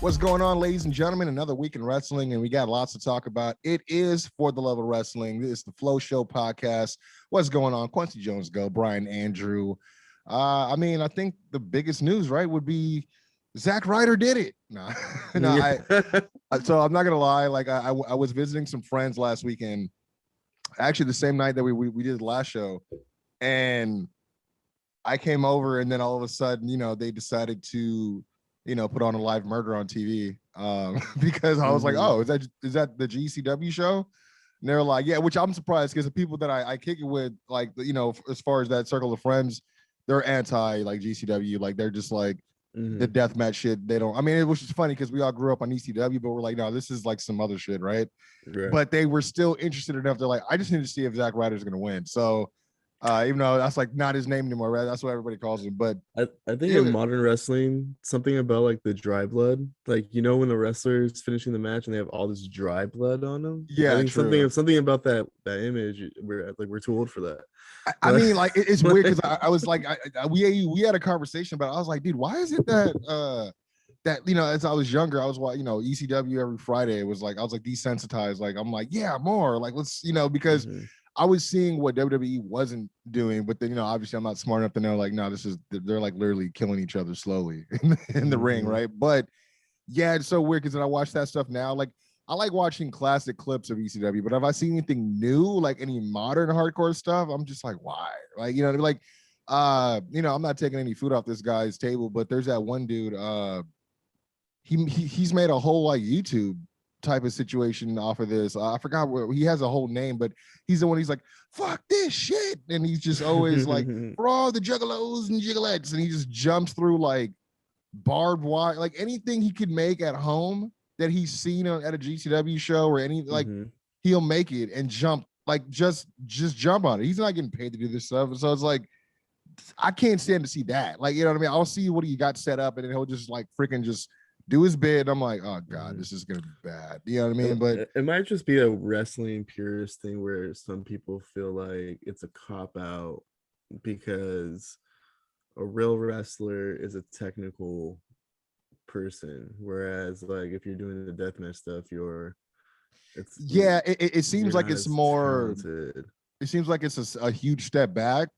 What's going on, ladies and gentlemen? Another week in wrestling, and we got lots to talk about. It is For the Love of Wrestling. This is the Flow Show podcast. What's going on? Kwency Jones, go. Bryan, Andrew. I think the biggest news, right, would be Zack Ryder did it. No, so I'm not gonna lie. Like I was visiting some friends last weekend, actually the same night that we did the last show, and I came over, and then all of a sudden, they decided to put on a live murder on TV because I was like, oh, is that the GCW show? And they're like, yeah, which I'm surprised because the people that I kick it with, like, as far as that circle of friends, they're anti like GCW. Like they're just like the deathmatch shit. They don't, it was just funny because we all grew up on ECW, but we're like, no, this is like some other shit, right? But they were still interested enough. They're like, I just need to see if Zack Ryder's going to win. So even though that's like not his name anymore, right? That's what everybody calls him. But I think in modern wrestling, something about like the dry blood, like when the wrestler is finishing the match and they have all this dry blood on them. Yeah, I think true. something about that image. We're too old for that. It's weird because I was like, we had a conversation about it. I was like, dude, why is it that as I was younger, I was ECW every Friday. It was like I was like desensitized. Like I'm like, yeah, more like let's because. I was seeing what WWE wasn't doing, but then obviously I'm not smart enough to know like, no, they're like literally killing each other slowly in the ring, right? But yeah, it's so weird because then I watch that stuff now. Like I like watching classic clips of ECW, but have I seen anything new, like any modern hardcore stuff? I'm just like, why? Like I'm not taking any food off this guy's table, but there's that one dude. He's made a whole like YouTube type of situation off of this. I forgot where he has a whole name, but he's the one. He's like, fuck this shit, and he's just always like, for all the juggalos and jiggalettes, and he just jumps through like barbed wire, like anything he could make at home that he's seen at a GCW show or any like he'll make it and jump, like just jump on it. He's not getting paid to do this stuff, so it's like I can't stand to see that. Like, you know what I mean? I'll see what he got set up, and then he'll just like freaking just do his bid. I'm like, oh god, this is gonna be bad. You know what I mean? But it might just be a wrestling purist thing where some people feel like it's a cop out because a real wrestler is a technical person, whereas like if you're doing the deathmatch stuff, it seems like it's more talented. It seems like it's a huge step back.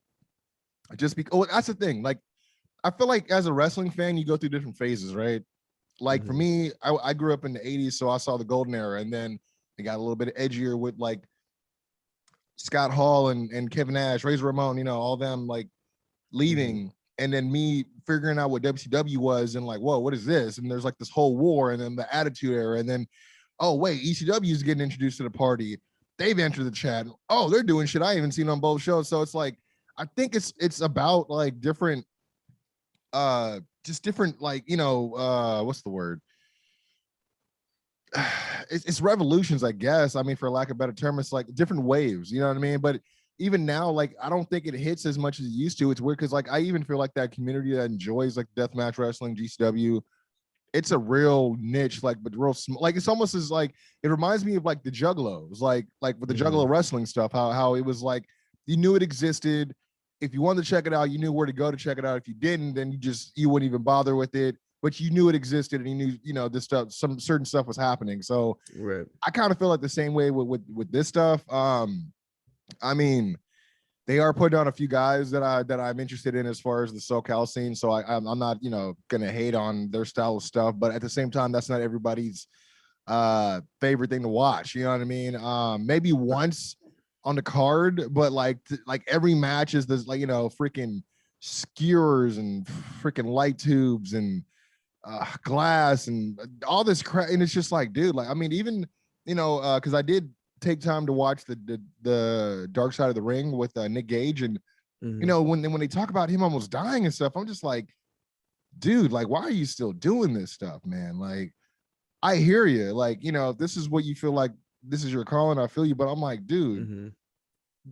Just because that's the thing. Like, I feel like as a wrestling fan, you go through different phases, right? Like for me, I grew up in the 80s, so I saw the golden era, and then it got a little bit edgier with like Scott Hall and Kevin Nash, Razor Ramon, all them like leaving, and then me figuring out what WCW was and like, whoa, what is this? And there's like this whole war, and then the Attitude Era, and then, oh wait, ECW is getting introduced to the party. They've entered the chat. Oh, they're doing shit I haven't seen on both shows. So it's like, I think it's about like different just different, like, what's the word? It's revolutions, I guess. For lack of a better term, it's like different waves, you know what I mean? But even now, like, I don't think it hits as much as it used to. It's weird because like I even feel like that community that enjoys like deathmatch wrestling, GCW, it's a real niche, like, but real like it's almost as like it reminds me of like the Juggalos, like with the Juggalo wrestling stuff, how it was like you knew it existed. If you wanted to check it out, you knew where to go to check it out. If you didn't, then you wouldn't even bother with it. But you knew it existed, and you knew, this stuff, some certain stuff was happening. So I kind of feel like the same way with this stuff. They are putting on a few guys that I'm interested in as far as the SoCal scene. So I'm not gonna hate on their style of stuff, but at the same time, that's not everybody's favorite thing to watch. You know what I mean? Maybe once on the card, but like every match is this like freaking skewers and freaking light tubes and glass and all this crap, and it's just like, dude, like even because I did take time to watch the Dark Side of the Ring with Nick Gage, and when they talk about him almost dying and stuff, I'm just like, dude, like, why are you still doing this stuff, man? Like, I hear you, like, if this is what you feel like, this is your calling, I feel you, but I'm like, dude,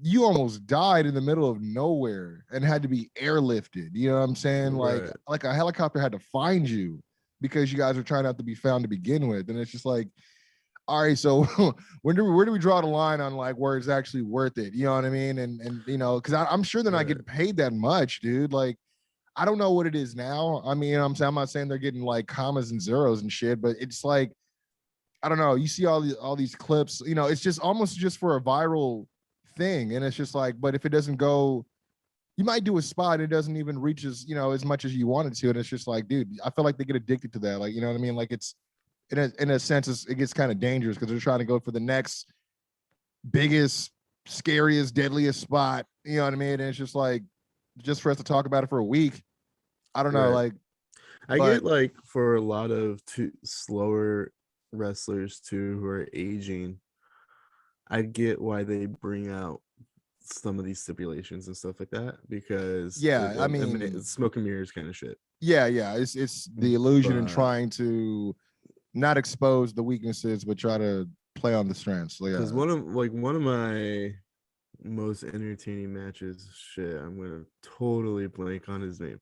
you almost died in the middle of nowhere and had to be airlifted. You know what I'm saying? Like a helicopter had to find you because you guys were trying not to be found to begin with. And it's just like, all right, so where do we draw the line on like where it's actually worth it? You know what I mean? And because I'm sure they're not getting paid that much, dude. Like, I don't know what it is now. I mean, I'm not saying they're getting like commas and zeros and shit, but it's like, I don't know. You see all these clips, it's just almost just for a viral thing. And it's just like, but if it doesn't go, you might do a spot, it doesn't even reach as much as you wanted to. And it's just like, dude, I feel like they get addicted to that. Like, you know what I mean? Like it's in a sense, it gets kind of dangerous because they're trying to go for the next biggest, scariest, deadliest spot. You know what I mean? And it's just like, just for us to talk about it for a week. I don't know. Like, I get like for a lot of slower wrestlers too who are aging, I get why they bring out some of these stipulations and stuff like that, because I mean, it's smoke and mirrors kind of shit. Yeah, it's the illusion and trying to not expose the weaknesses, but try to play on the strengths. Because one of my most entertaining matches, shit, I'm gonna totally blank on his name.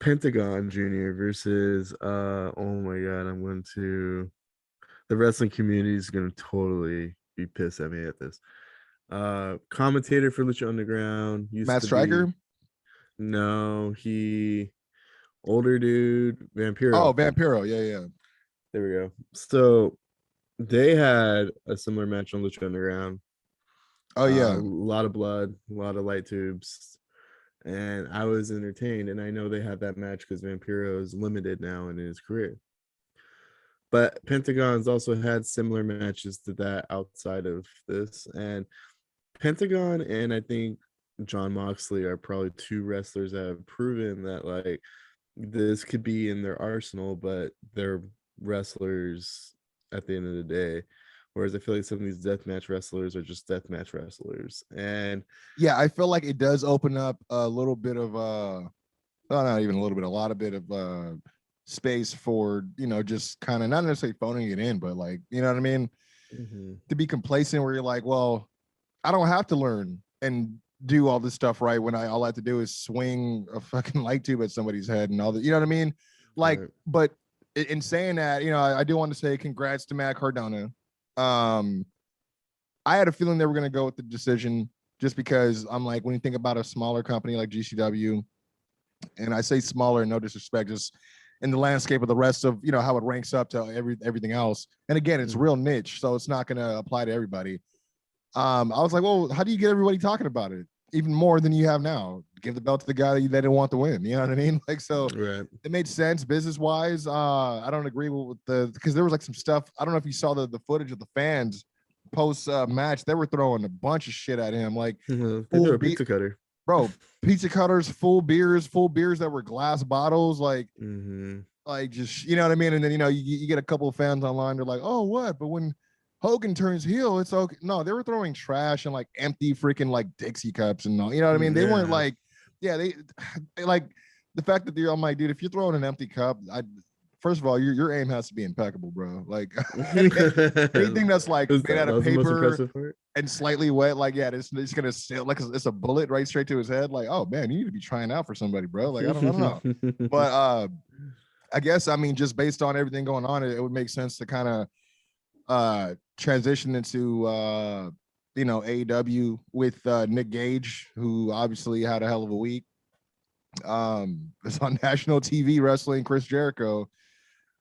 Pentagon Jr. versus oh my god, the wrestling community is gonna totally be pissed at me at this. Commentator for Lucha Underground used Matt Striker. No, he older dude, Vampiro. Oh, Vampiro, yeah. There we go. So they had a similar match on Lucha Underground. Oh yeah, a lot of blood, a lot of light tubes, and I was entertained. And I know they have that match because Vampiro is limited now in his career. But Pentagon's also had similar matches to that outside of this, and Pentagon and I think John Moxley are probably two wrestlers that have proven that like this could be in their arsenal, but they're wrestlers at the end of the day. Whereas I feel like some of these deathmatch wrestlers are just deathmatch wrestlers. And yeah, I feel like it does open up a little bit of not even a little bit, a lot of bit of space for, just kind of not necessarily phoning it in, but like, you know what I mean? Mm-hmm. To be complacent where you're like, well, I don't have to learn and do all this stuff right when all I have to do is swing a fucking light tube at somebody's head and all that. You know what I mean? Like, right. But in saying that, I do want to say congrats to Matt Cardona. I had a feeling they were going to go with the decision just because I'm like, when you think about a smaller company like GCW, and I say smaller, no disrespect, just in the landscape of the rest of, how it ranks up to everything else. And again, it's real niche, so it's not going to apply to everybody. I was like, well, how do you get everybody talking about it even more than you have now? Give the belt to the guy that didn't want to win. You know what I mean? Like, so right. It made sense business wise. I don't agree with because there was like some stuff. I don't know if you saw the footage of the fans post match. They were throwing a bunch of shit at him, like they threw a pizza cutter, bro. Pizza cutters, full beers that were glass bottles, like. Like just, you know what I mean? And then, you get a couple of fans online. They're like, oh, what? But when Hogan turns heel, it's okay. No, they were throwing trash and like empty freaking like Dixie cups and all, you know what I mean? They weren't like, they like the fact that I'm like, dude, if you're throwing an empty cup, first of all, your aim has to be impeccable, bro. Like anything that's like made out of paper and slightly wet, like, it's gonna sit like it's a bullet right straight to his head. Like, oh man, you need to be trying out for somebody, bro. Like, I don't know. But I guess, I mean, just based on everything going on, it would make sense to kind of transition into AEW with Nick Gage, who obviously had a hell of a week. It's on national TV wrestling, Chris Jericho.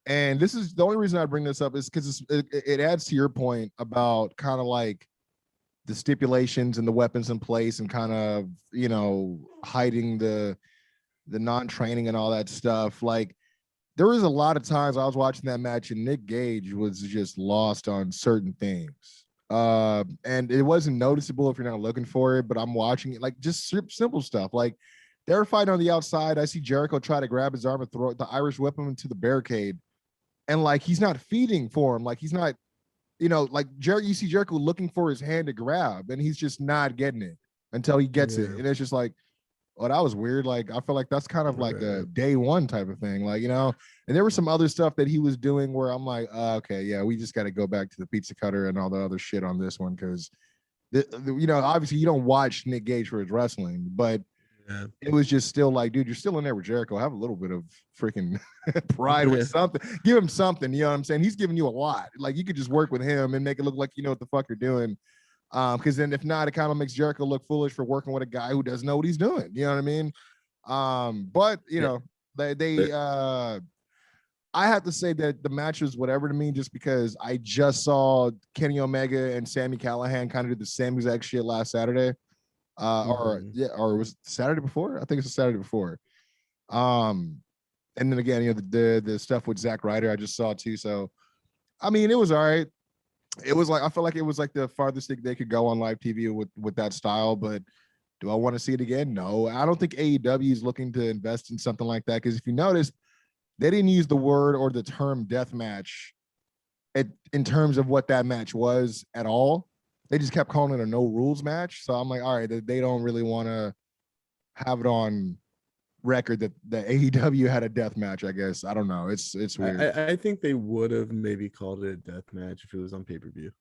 And this is the only reason I bring this up is because it adds to your point about kind of like the stipulations and the weapons in place and kind of, hiding the non-training and all that stuff. Like, there was a lot of times I was watching that match and Nick Gage was just lost on certain things. And it wasn't noticeable if you're not looking for it, but I'm watching it, like just simple stuff. Like they're fighting on the outside. I see Jericho try to grab his arm and throw the Irish whip him into the barricade. And like, he's not feeding for him. Like he's not, like you see Jericho looking for his hand to grab and he's just not getting it until he gets it. And it's just like, oh, that was weird. Like, I feel like that's kind of like a day one type of thing. Like, and there was some other stuff that he was doing where I'm like, okay, yeah, we just got to go back to the pizza cutter and all the other shit on this one. Cause obviously you don't watch Nick Gage for his wrestling, but it was just still like, dude, you're still in there with Jericho. Have a little bit of freaking pride with something. Give him something. You know what I'm saying? He's giving you a lot. Like you could just work with him and make it look like you know what the fuck you're doing. Because then if not, it kind of makes Jericho look foolish for working with a guy who doesn't know what he's doing. You know what I mean? But you Yeah. know, they I have to say that the match was whatever to me, just because I just saw Kenny Omega and Sami Callihan kind of do the same exact shit last Saturday. Or was it Saturday before? I think it's the Saturday before. And then again, you know, the stuff with Zack Ryder I just saw too. So I mean, it was all right. It was like, I felt like it was like the farthest thing they could go on live TV with that style. But do I want to see it again? No, I don't think AEW is looking to invest in something like that, because if you notice, they didn't use the word or the term death match in terms of what that match was at all. They just kept calling it a no rules match. So I'm like, all right, they don't really want to have it on record that the AEW had a death match. I guess I don't know. It's weird. I think they would have maybe called it a death match if it was on pay-per-view,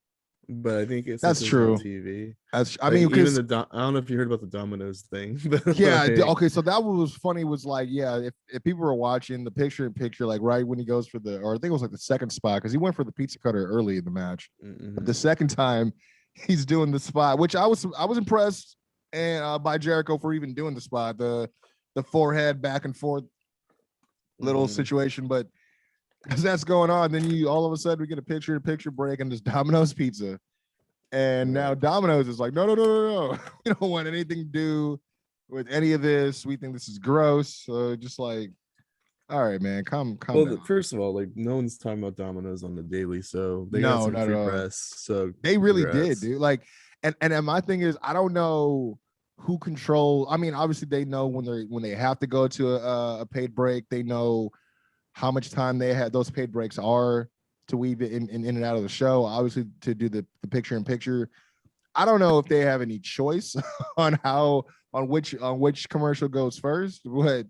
but I think That's since it was on true. TV, That's I like mean, even because I don't know if you heard about the Domino's thing, but yeah, like, okay. So that was funny. Was like, yeah, if people were watching the picture in picture, like right when he goes for the, or I think it was like the second spot, because he went for the pizza cutter early in the match. But the second time, he's doing the spot, which I was impressed and by Jericho for even doing the spot, the forehead back and forth little situation. But as that's going on, then you all of a sudden we get a picture in picture break and there's Domino's pizza. And now Domino's is like, no. We don't want anything to do with any of this. We think this is gross. So just like, all right, man, calm down. First of all, like no one's talking about Domino's on the daily, so they got No, some not free at all. press. So They really did, congrats. dude. Like, and my thing is, I don't know who control. I mean, obviously they know when they have to go to a paid break. They know how much time they had. Those paid breaks are to weave it in and out of the show. Obviously, to do the picture in picture. I don't know if they have any choice on which commercial goes first, but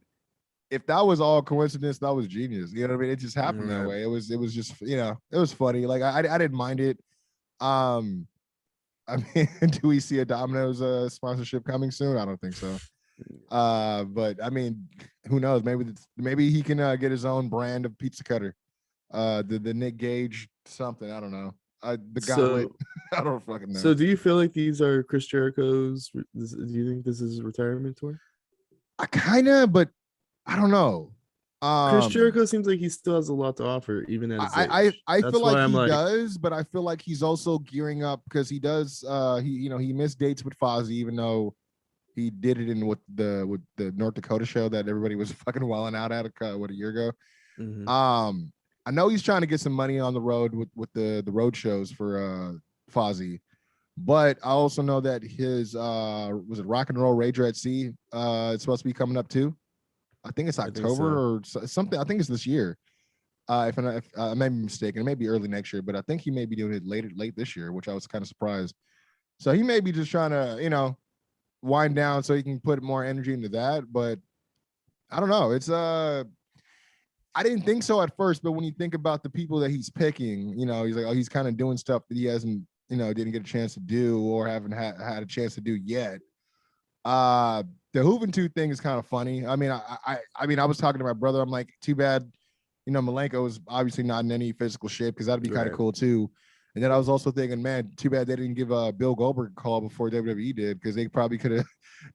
if that was all coincidence, that was genius. You know what I mean? It just happened that way. It was just, you know, it was funny. Like I didn't mind it. I mean, do we see a Domino's sponsorship coming soon? I don't think so. But I mean, who knows? Maybe he can get his own brand of pizza cutter. The Nick Gage something. I don't know. The gauntlet. I don't fucking know. So do you feel like these are Chris Jericho's? Do you think this is his retirement tour? I kind of, but I don't know. Chris Jericho seems like he still has a lot to offer, even at his age. I That's feel like why I'm he like, does, but I feel like he's also gearing up because he does. He missed dates with Fozzy, even though he did it in with the North Dakota show that everybody was fucking wilding out at a year ago. I know he's trying to get some money on the road with the road shows for Fozzy, but I also know that his was it Rock and Roll Rager at Sea? It's supposed to be coming up too. I think it's October or something. I think it's this year. If I may be mistaken, it may be early next year, but I think he may be doing it late this year, which I was kind of surprised. So he may be just trying to, you know, wind down so he can put more energy into that. But I don't know. It's I didn't think so at first, but when you think about the people that he's picking, you know, he's like, oh, he's kind of doing stuff that he hasn't, you know, didn't get a chance to do or haven't had a chance to do yet. The Juventud thing is kind of funny. I mean, I mean, I was talking to my brother. I'm like, too bad, you know, Malenko is obviously not in any physical shape, because that'd be kind of cool too. And then I was also thinking, man, too bad they didn't give Bill Goldberg a call before WWE did, because they probably could have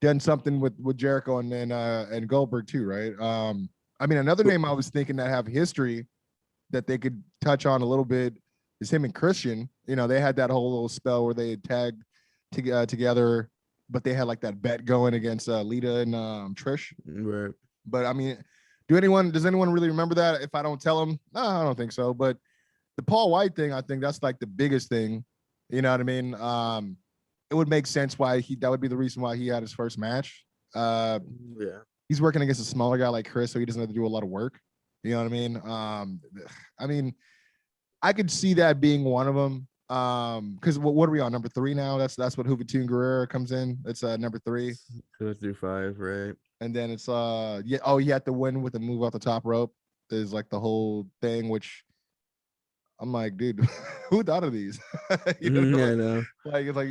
done something with Jericho and then and Goldberg too, right? I mean, another name I was thinking that have history that they could touch on a little bit is him and Christian. You know, they had that whole little spell where they had tagged together, but they had like that bet going against Lita and Trish. Right. But I mean, does anyone really remember that? If I don't tell them, no, I don't think so. But the Paul White thing, I think that's like the biggest thing. You know what I mean? It would make sense why that would be the reason why he had his first match. Yeah. He's working against a smaller guy like Chris, so he doesn't have to do a lot of work. You know what I mean? I mean, I could see that being one of them. Because what are we on, number 3 now? That's what Juventud Guerrero comes in. It's number 3. 2 through 5, right? And then it's you have to win with a move off the top rope is like the whole thing, which I'm like, dude, who thought of these? You know, I know. Like it's like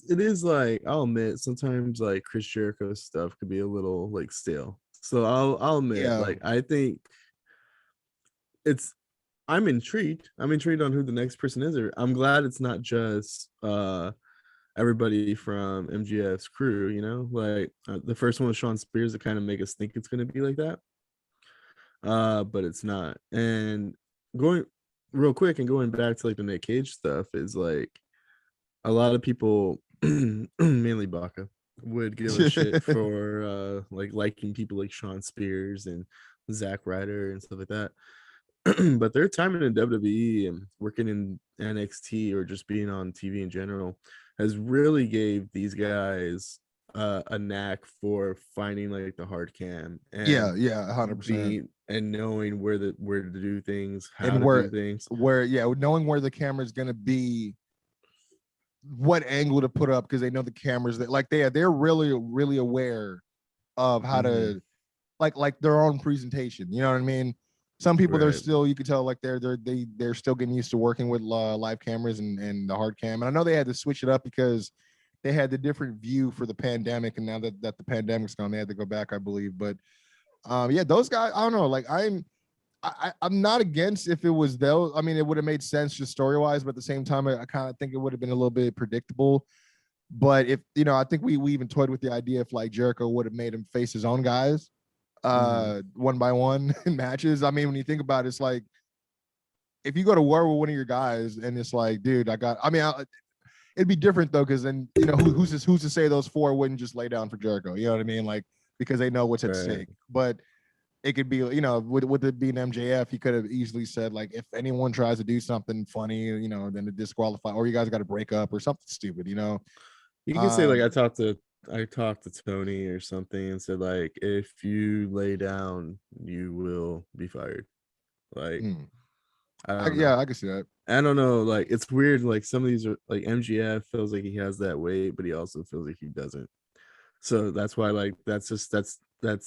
it is like, I'll admit, sometimes like Chris Jericho stuff could be a little like stale. So I'll admit, like, I think I'm intrigued. I'm intrigued on who the next person is. I'm glad it's not just everybody from MGF's crew, like the first one was Sean Spears to kind of make us think it's going to be like that. But it's not. And going real quick and going back to like the Nick Cage stuff is like a lot of people, mainly Baca, would give a shit for like liking people like Sean Spears and Zack Ryder and stuff like that. But their time in WWE and working in NXT or just being on TV in general has really gave these guys a knack for finding like the hard cam and 100%. and knowing where to do things, how And to do things. knowing where the camera is going to be, what angle to put up, because they know the cameras that like they're really aware of how to like their own presentation. You know what I mean? Some people they're still, you could tell like they're still getting used to working with live cameras and the hard cam. And I know they had to switch it up because they had the different view for the pandemic, and now that the pandemic's gone, they had to go back, I believe. But yeah, those guys, I don't know. Like I'm not against if it was those. I mean, it would have made sense just story wise, but at the same time, I kind of think it would have been a little bit predictable. But if I think we even toyed with the idea if like Jericho would have made him face his own guys one by one in matches. I mean, when you think about it, it's like if you go to war with one of your guys and it's like, dude, it'd be different though, because then who's to say those four wouldn't just lay down for Jericho? You know what I mean? Like, because they know what's at stake. But it could be, with it being MJF, he could have easily said like, if anyone tries to do something funny, then to disqualify, or you guys got to break up or something stupid. You can say like I talked to Tony or something and said like, if you lay down, you will be fired. Like, I can see that. I don't know. Like, it's weird. Like, some of these are like MGF feels like he has that weight, but he also feels like he doesn't. So that's why, like, that's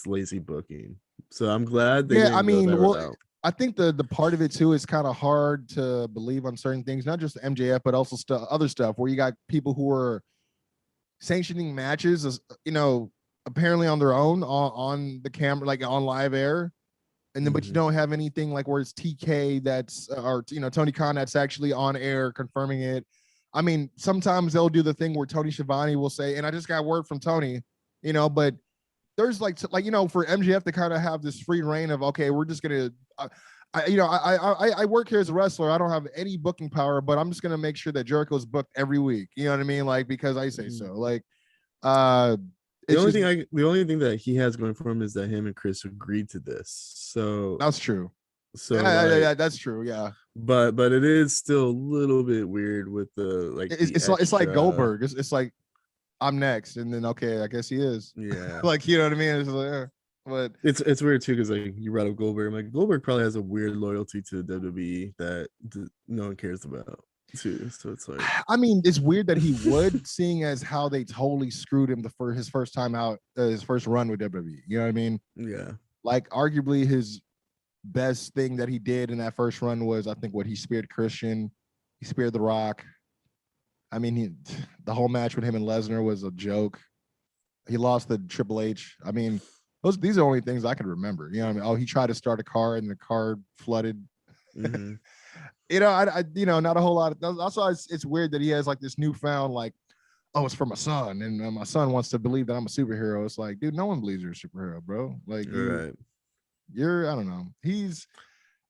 lazy booking. So I'm glad they didn't go that route. I think the part of it too is kind of hard to believe on certain things, not just MJF, but also other stuff where you got people who are sanctioning matches, apparently on their own on the camera, like on live air. And then, but you don't have anything like where it's TK that's, or, Tony Khan that's actually on air confirming it. I mean, sometimes they'll do the thing where Tony Schiavone will say, and I just got word from Tony, but there's like, for MJF to kind of have this free reign of, okay, we're just going to, I work here as a wrestler. I don't have any booking power, but I'm just going to make sure that Jericho's booked every week. You know what I mean? Like, because I say so. Like, the only thing that he has going for him is that him and Chris agreed to this. So that's true. So yeah, that's true. Yeah, but it is still a little bit weird with the like. It's like Goldberg. It's like I'm next, and then okay, I guess he is. Yeah, like you know what I mean. It's like, but it's weird too because like you brought up Goldberg. Like Goldberg probably has a weird loyalty to WWE that no one cares about too. So it's like, I mean, it's weird that he would, seeing as how they totally screwed him for his first time out, his first run with WWE. You know what I mean? Yeah. Like arguably his best thing that he did in that first run was, I think, what he speared Christian, he speared The Rock. I mean, the whole match with him and Lesnar was a joke. He lost to Triple H. I mean, these are the only things I can remember. You know what I mean? Oh, he tried to start a car and the car flooded. Not a whole lot of. Also, it's weird that he has like this newfound like, oh, it's for my son, and my son wants to believe that I'm a superhero. It's like, dude, no one believes you're a superhero, bro. Like, you're I don't know.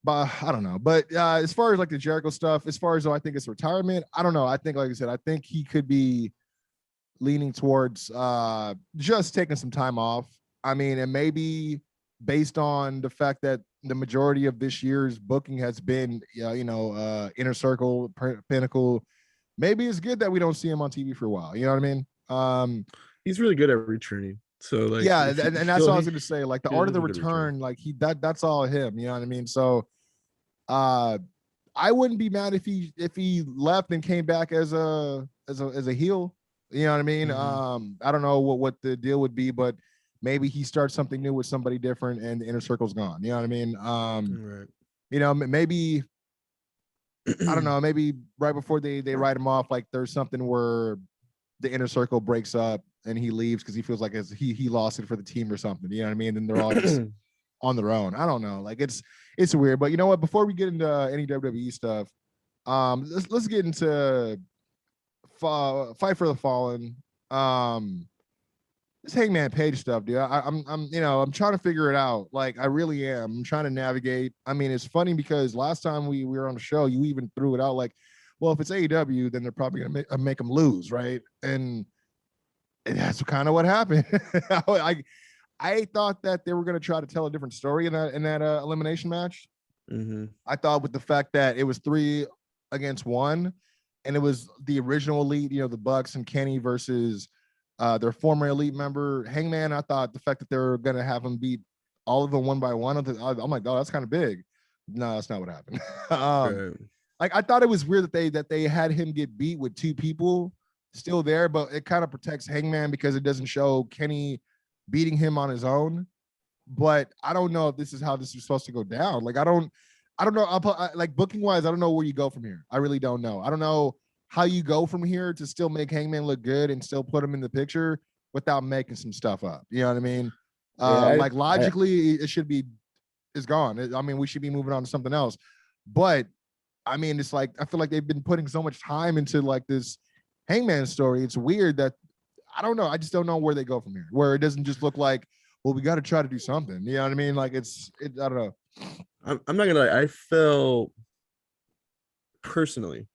But I don't know. But as far as like the Jericho stuff, as far as I think it's retirement, I don't know. I think, like I said, I think he could be leaning towards just taking some time off. I mean, and maybe based on the fact that the majority of this year's booking has been, Inner Circle, Pinnacle, maybe it's good that we don't see him on TV for a while. You know what I mean? He's really good at returning. So like, yeah, and that's what I was going to say. Like the art of the return, like that's all him. You know what I mean? So, I wouldn't be mad if he left and came back as a heel. You know what I mean? I don't know what the deal would be, but maybe he starts something new with somebody different and the Inner Circle's gone. You know what I mean? Maybe I don't know, maybe right before they write him off, like there's something where the Inner Circle breaks up and he leaves because he feels like he lost it for the team or something. You know what I mean? And they're all just on their own. I don't know. Like it's weird. But you know what? Before we get into any WWE stuff, let's get into Fight for the Fallen. This Hangman Page stuff, dude. I'm trying to figure it out. Like, I really am. I'm trying to navigate. I mean, it's funny because last time we were on the show, you even threw it out like, well, if it's AEW, then they're probably gonna make them lose, right? And that's kind of what happened. I thought that they were gonna try to tell a different story in that elimination match. Mm-hmm. I thought with the fact that it was 3 against 1, and it was the original elite, the Bucks and Kenny versus their former elite member Hangman. I thought the fact that they were gonna have him beat all of them one by one. I'm like, oh, that's kind of big. No, that's not what happened. Right. Like, I thought it was weird that they had him get beat with 2 people still there, but it kind of protects Hangman because it doesn't show Kenny beating him on his own. But I don't know if this is how this is supposed to go down. Like, I don't know. Like, booking wise, I don't know where you go from here. I really don't know. I don't know how you go from here to still make Hangman look good and still put him in the picture without making some stuff up. You know what I mean? Like, logically, it should be, it's gone. I mean, we should be moving on to something else. But I mean, it's like, I feel like they've been putting so much time into like this Hangman story. It's weird that, I don't know. I just don't know where they go from here, where it doesn't just look like, well, we got to try to do something. You know what I mean? Like, I don't know. I'm not gonna lie. Personally,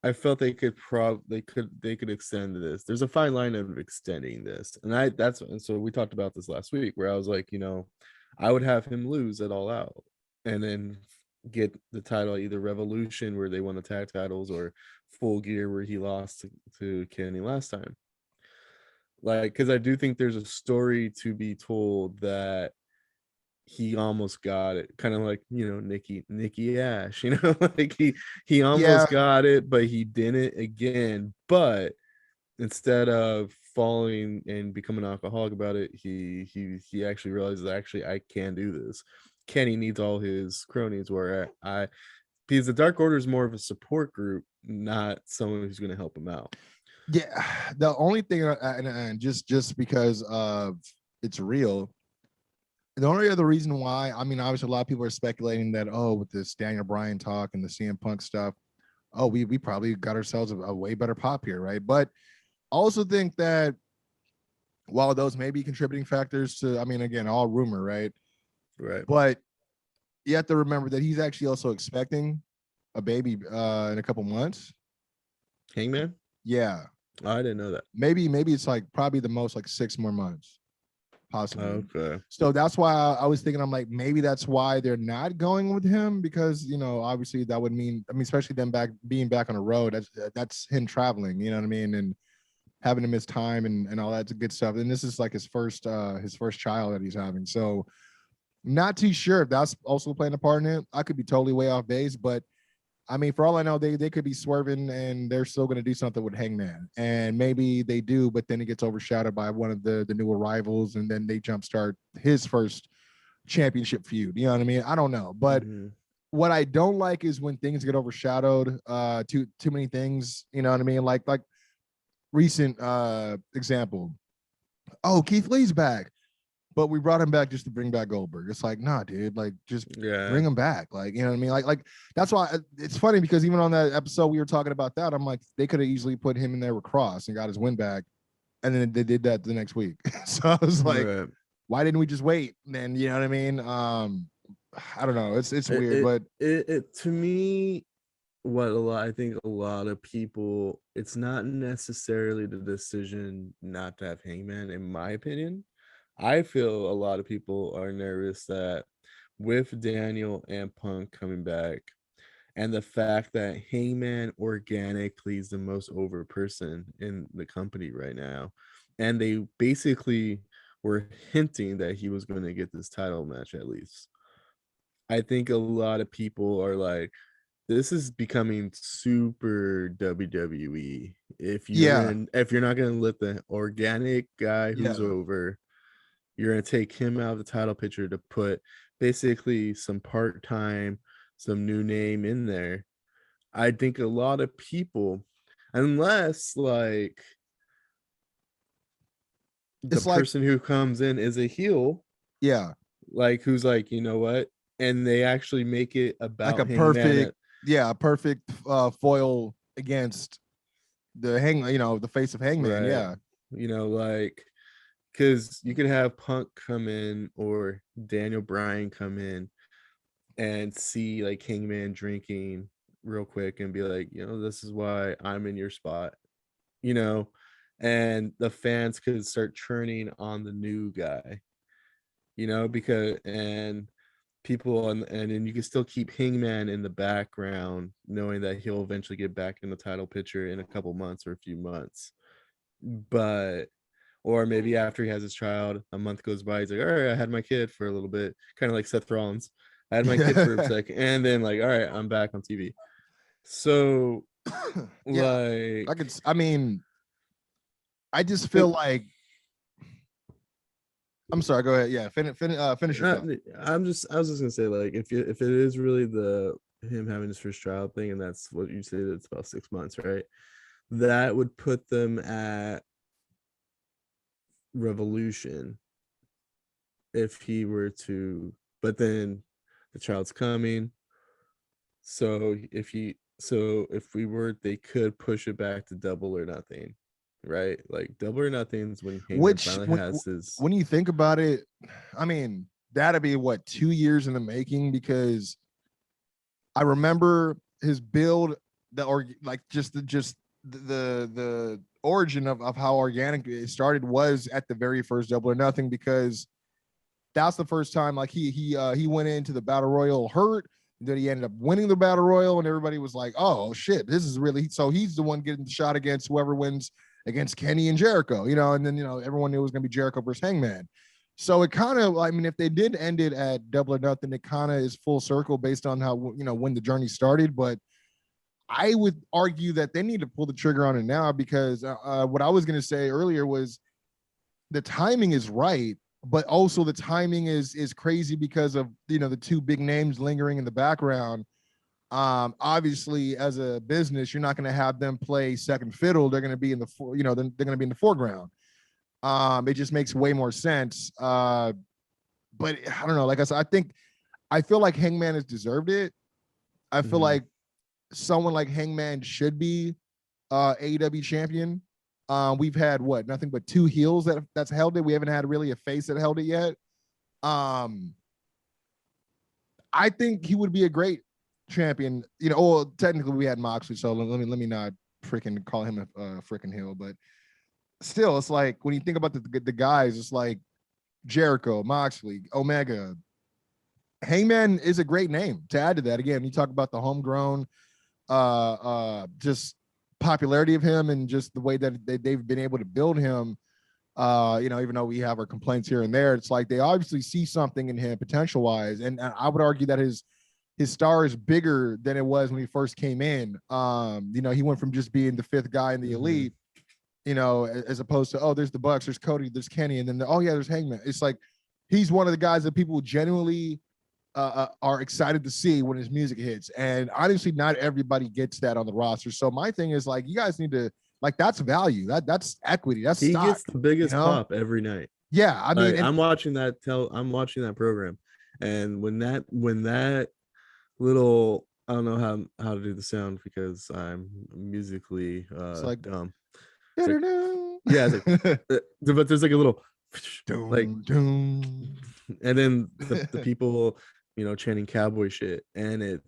I felt they could extend this. There's a fine line of extending this, and so we talked about this last week, where I was like, I would have him lose at All Out, and then get the title either Revolution, where they won the tag titles, or Full Gear, where he lost to Kenny last time. Like, because I do think there's a story to be told that he almost got it, kind of like Nikki Ash, like he almost got it, but he didn't again. But instead of falling and becoming an alcoholic about it, he actually realizes, actually, I can do this. Kenny needs all his cronies, where because the Dark Order is more of a support group, not someone who's going to help him out. Yeah, the only thing, and just because it's real, the only other reason why, I mean, obviously a lot of people are speculating that, with this Daniel Bryan talk and the CM Punk stuff, we probably got ourselves a way better pop here, right? But I also think that while those may be contributing factors to, I mean, again, all rumor, right? Right. But you have to remember that he's actually also expecting a baby in a couple months. Hangman? Yeah. I didn't know that. Maybe it's like probably the most like 6 more months, possibly. Okay. So that's why I was thinking, I'm like, maybe that's why they're not going with him, because obviously that would mean, I mean, especially them being back on the road, that's him traveling, you know what I mean, and having to miss time and all that good stuff. And this is like his first child that he's having. So not too sure if that's also playing a part in it. I could be totally way off base, but I mean, for all I know, they could be swerving and they're still going to do something with Hangman. And maybe they do, but then it gets overshadowed by one of the newer rivals, and then they jumpstart his first championship feud. You know what I mean? I don't know. But what I don't like is when things get overshadowed, too many things, you know what I mean? Like recent example. Oh, Keith Lee's back. But we brought him back just to bring back Goldberg. It's like, nah, dude, like, just bring him back. Like, you know what I mean? Like that's why it's funny, because even on that episode we were talking about that, I'm like, they could have easily put him in there with Cross and got his win back, and then they did that the next week. So I was like, why didn't we just wait? And you know what I mean? I don't know. It's weird, but it to me, I think a lot of people, it's not necessarily the decision not to have Hangman, in my opinion. I feel a lot of people are nervous that with Daniel and Punk coming back, and the fact that Hangman organically is the most over person in the company right now, and they basically were hinting that he was going to get this title match at least. I think a lot of people are like, this is becoming super WWE. If you're not going to let the organic guy who's over, you're going to take him out of the title picture to put basically some part-time, some new name in there. I think a lot of people, unless like the person who comes in is a heel, like who's like, you know what, and they actually make it about like a perfect foil against the face of Hangman. right? Yeah. Like, because you could have Punk come in or Daniel Bryan come in and see like Hangman drinking real quick and be like, this is why I'm in your spot, you know, and the fans could start churning on the new guy, because and people and then you can still keep Hangman in the background, knowing that he'll eventually get back in the title picture in a couple months or a few months. But or maybe after he has his child, a month goes by, he's like, all right, I had my kid for a little bit, kind of like Seth Rollins. I had my kid for a second, and then like, all right, I'm back on TV. So Yeah, like, I just feel like, I'm sorry, go ahead. Yeah, finish your thought. I was just gonna say, like, if it is really the him having his first child thing, and that's what you say, that's about 6 months, right? That would put them at Revolution if he were to, but then the child's coming. So if we were, they could push it back to Double or Nothing, right? Like Double or Nothing's when Hangman Which finally has his. when you think about it, that'd be what, 2 years in the making, because I remember his build, the origin of how organic it started was at the very first Double or Nothing, because that's the first time like he went into the battle royal hurt. Then he ended up winning the battle royal, and everybody was like, "Oh shit, this is really." So he's the one getting the shot against whoever wins against Kenny and Jericho, and then everyone knew it was going to be Jericho versus Hangman. So it kind of, if they did end it at Double or Nothing, it kind of is full circle based on how when the journey started. But I would argue that they need to pull the trigger on it now, because what I was going to say earlier was the timing is right, but also the timing is crazy because of the two big names lingering in the background. Obviously, as a business, you're not going to have them play second fiddle. They're going to be in the they're going to be in the foreground. It just makes way more sense. But I don't know. Like I said, I feel like Hangman has deserved it. I feel like someone like Hangman should be AEW champion. We've had nothing but two heels that's held it. We haven't had really a face that held it yet. I think he would be a great champion. Well, technically we had Moxley, so let me not freaking call him a freaking heel, but still, it's like when you think about the guys, it's like Jericho, Moxley, Omega. Hangman is a great name to add to that. Again, you talk about the homegrown just popularity of him, and just the way that they've been able to build him. Even though we have our complaints here and there, it's like they obviously see something in him potential wise, and I would argue that his star is bigger than it was when he first came in. He went from just being the fifth guy in the elite, as opposed to, oh, there's the Bucks, there's Cody, there's Kenny, and then oh yeah, there's Hangman. It's like he's one of the guys that people genuinely are excited to see when his music hits. And honestly, not everybody gets that on the roster. So my thing is, like, you guys need to, like, that's value. That's equity. That's he stock. Gets the biggest pop every night. Yeah, I'm watching that program, and when that little, I don't know how to do the sound because I'm musically like dumb. It's like, yeah, it's like, but there's like a little like, and then the people chanting cowboy shit, and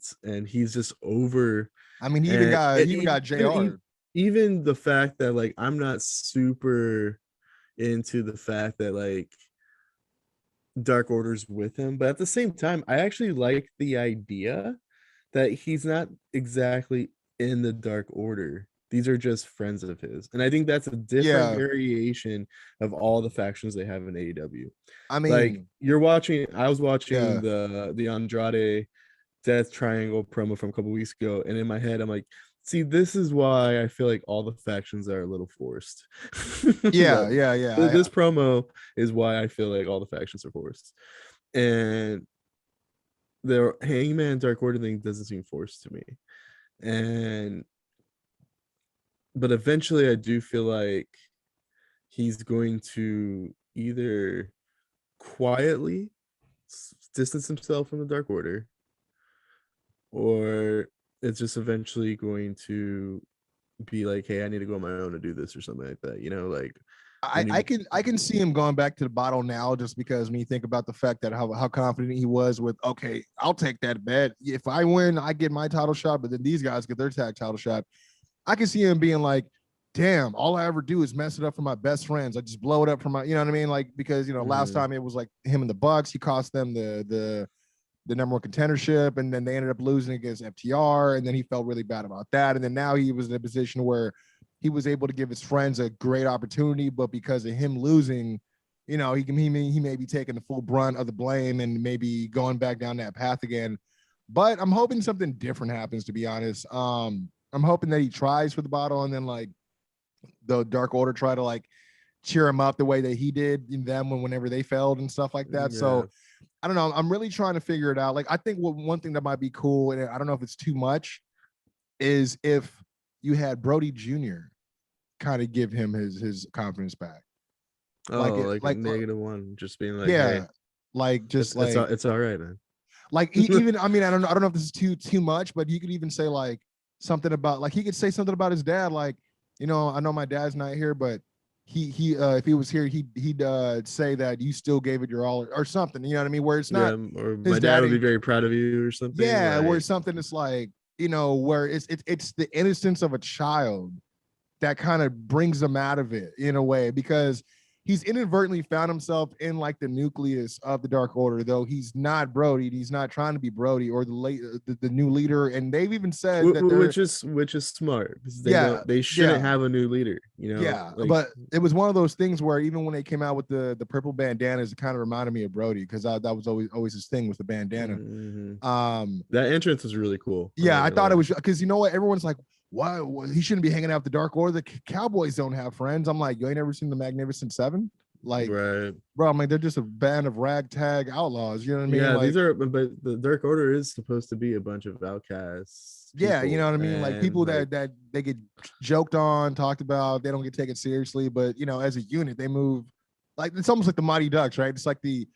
he's just over. He even got JR. Even the fact that, like, I'm not super into the fact that, like, Dark Order's with him, but at the same time, I actually like the idea that he's not exactly in the Dark Order. These are just friends of his, and I think that's a different variation of all the factions they have in AEW. Like, I was watching the Andrade Death Triangle promo from a couple weeks ago, and in my head, I'm like, see, this is why I feel like all the factions are a little forced. Yeah. This promo is why I feel like all the factions are forced, and the Hangman Dark Order thing doesn't seem forced to me. But eventually, I do feel like he's going to either quietly distance himself from the Dark Order, or it's just eventually going to be like, hey, I need to go on my own to do this or something like that. You know, like I can see him going back to the bottle now, just because when you think about the fact that how confident he was with, okay, I'll take that bet. If I win, I get my title shot, but then these guys get their tag title shot. I can see him being like, damn, all I ever do is mess it up for my best friends. I just blow it up for my, you know what I mean? Like, because, you know, last time it was like him and the Bucks, he cost them the number one contendership, and then they ended up losing against FTR, and then he felt really bad about that. And then now he was in a position where he was able to give his friends a great opportunity, but because of him losing, you know, he may be taking the full brunt of the blame and maybe going back down that path again. But I'm hoping something different happens, to be honest. I'm hoping that he tries for the bottle, and then like the Dark Order try to like cheer him up the way that he did in them whenever they failed and stuff like that. So I don't know. I'm really trying to figure it out. Like, I think one thing that might be cool, and I don't know if it's too much, is if you had Brody Jr. kind of give him his confidence back. Oh, like -1, just being like, yeah, hey, like just it's all right, man. Like even, I mean, I don't know if this is too much, but you could even say like something about, like, he could say something about his dad, like, you know, I know my dad's not here, but he if he was here, he'd say that you still gave it your all, or something, you know what I mean, where it's not, or my dad would be very proud of you or something. Yeah, like, where it's something that's like, you know, where it's the innocence of a child that kind of brings them out of it in a way, because he's inadvertently found himself in like the nucleus of the Dark Order, though he's not Brody. He's not trying to be Brody or the new leader. And they've even said that which is smart, because they shouldn't have a new leader, you know. Yeah, like, but it was one of those things where even when they came out with the purple bandanas, it kind of reminded me of Brody, because that was always his thing with the bandana. That entrance was really cool. Yeah, I thought it was, because you know what, everyone's like, why he shouldn't be hanging out with the Dark Order. The Cowboys don't have friends. I'm like, you ain't ever seen the Magnificent Seven? Like, right, bro, I'm like, they're just a band of ragtag outlaws. You know what I mean? Yeah, like, these are, but the Dark Order is supposed to be a bunch of outcasts. Yeah, you know what I mean? Like, people that they get joked on, talked about, they don't get taken seriously, but you know, as a unit, they move like, it's almost like the Mighty Ducks, right? It's like the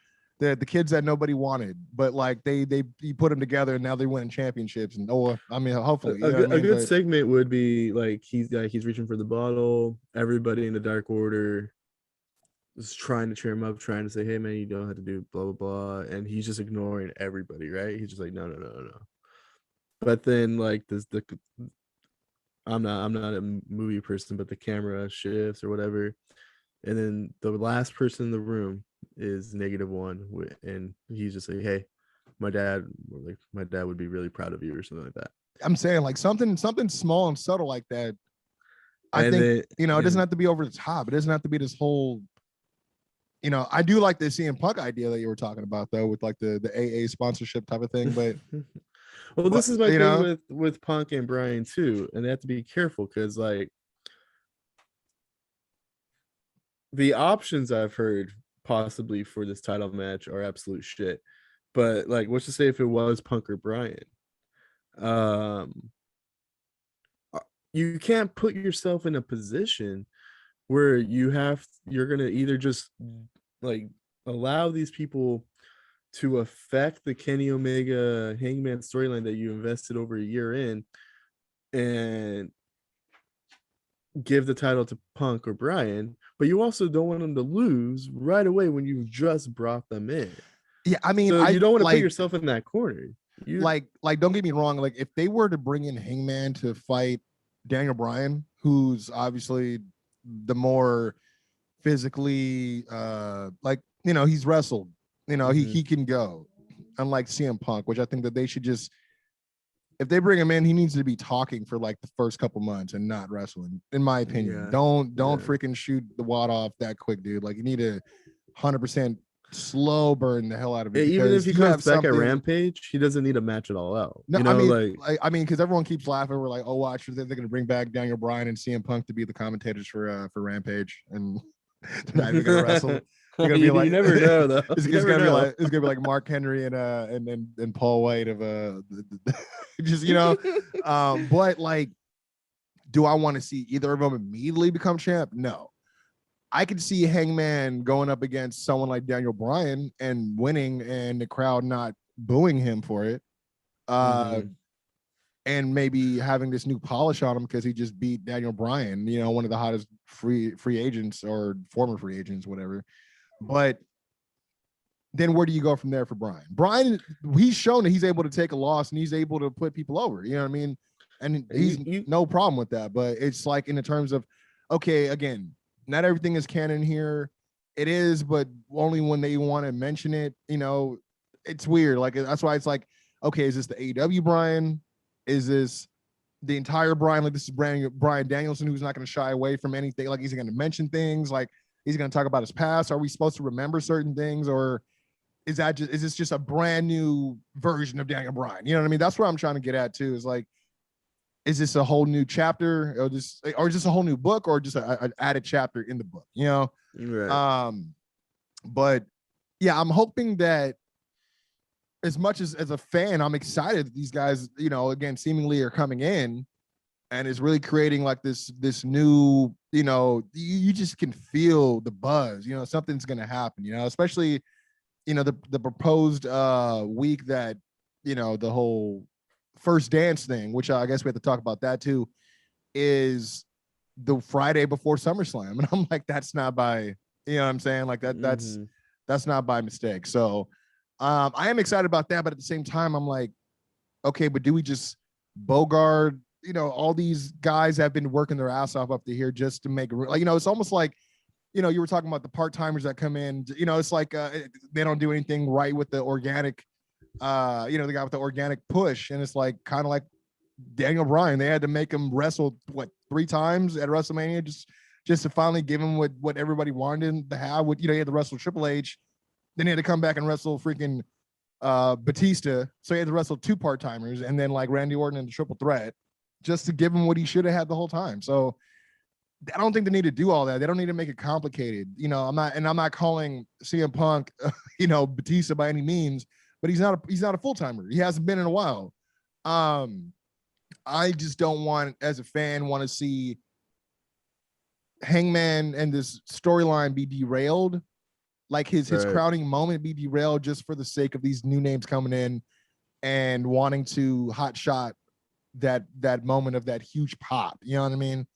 kids that nobody wanted, but like you put them together and now they're winning championships. And I mean, hopefully a good segment would be like, he's reaching for the bottle, everybody in the Dark Order is trying to cheer him up, trying to say, hey man, you don't have to do blah blah blah, and he's just ignoring everybody, right? He's just like, no. But then like I'm not a movie person, but the camera shifts or whatever, and then the last person in the room is -1, and he's just like, hey, my dad would be really proud of you, or something like that. I'm saying, like, something small and subtle like that. I think it doesn't have to be over the top. It doesn't have to be this whole, you know, I do like the CM Punk idea that you were talking about, though, with like the AA sponsorship type of thing. But well, this is my thing with Punk and Bryan too, and they have to be careful, because like the options I've heard possibly for this title match are absolute shit. But like, what's to say if it was Punk or Bryan? You can't put yourself in a position where you're gonna either just like allow these people to affect the Kenny Omega Hangman storyline that you invested over a year in, and give the title to Punk or Bryan, but you also don't want them to lose right away when you just brought them in. Yeah, I mean, so you don't want to put yourself in that corner. Like, don't get me wrong. Like, if they were to bring in Hangman to fight Daniel Bryan, who's obviously the more physically, like, you know, he's wrestled, you know, he can go, unlike CM Punk, which I think that they should just, if they bring him in, he needs to be talking for like the first couple months and not wrestling, in my opinion. Don't freaking shoot the wad off that quick, dude. Like, you need to 100% slow burn the hell out of it. Even if he comes back at Rampage, he doesn't need a match at all out. No, you know, I mean, because everyone keeps laughing. We're like, oh, watch, they're going to bring back Daniel Bryan and CM Punk to be the commentators for Rampage, and they're not even going to wrestle. They're gonna be like, you never know though. It's gonna be like Mark Henry and Paul White of just, you know. But like, do I want to see either of them immediately become champ? No. I could see Hangman going up against someone like Daniel Bryan and winning, and the crowd not booing him for it. and maybe having this new polish on him because he just beat Daniel Bryan, you know, one of the hottest free agents or former free agents, whatever. But then where do you go from there for Bryan? Bryan, he's shown that he's able to take a loss and he's able to put people over. You know what I mean? And he's no problem with that. But it's like in the terms of, okay, again, not everything is canon here. It is, but only when they want to mention it. You know, it's weird. Like that's why it's like, okay, is this the AEW Bryan? Is this the entire Bryan? Like this is Bryan Danielson, who's not going to shy away from anything. Like he's going to mention things. Like he's going to talk about his past. Are we supposed to remember certain things, or is this just a brand new version of Daniel Bryan? You know what I mean? That's where I'm trying to get at too. Is like, is this a whole new chapter, or is this a whole new book, or just an added chapter in the book? You know, right. But yeah, I'm hoping that as much as a fan, I'm excited that these guys, you know, again, seemingly are coming in, and is really creating like this new, you know, you just can feel the buzz. You know, something's gonna happen. You know, especially, you know, the proposed week that, you know, the whole first dance thing, which I guess we have to talk about that too, is the Friday before SummerSlam. And I'm like, that's not by, you know what I'm saying? Like that's not by mistake. So I am excited about that, but at the same time, I'm like, okay, but do we just bogart, you know, all these guys have been working their ass off up to here just to make, like, you know, it's almost like, you know, you were talking about the part-timers that come in, you know, it's like they don't do anything right with the organic, you know, the guy with the organic push. And it's like kind of like Daniel Bryan. They had to make him wrestle 3 times at WrestleMania just to finally give him what everybody wanted him to have. With, you know, he had to wrestle Triple H, then he had to come back and wrestle freaking Batista. So he had to wrestle 2 part-timers, and then like Randy Orton in the triple threat just to give him what he should have had the whole time. So I don't think they need to do all that. They don't need to make it complicated. You know, I'm not calling CM Punk, you know, Batista by any means, but he's not a full-timer. He hasn't been in a while. I just don't want, as a fan, want to see Hangman and this storyline be derailed. Like his crowning moment be derailed just for the sake of these new names coming in and wanting to hot shot that moment of that huge pop. You know what I mean?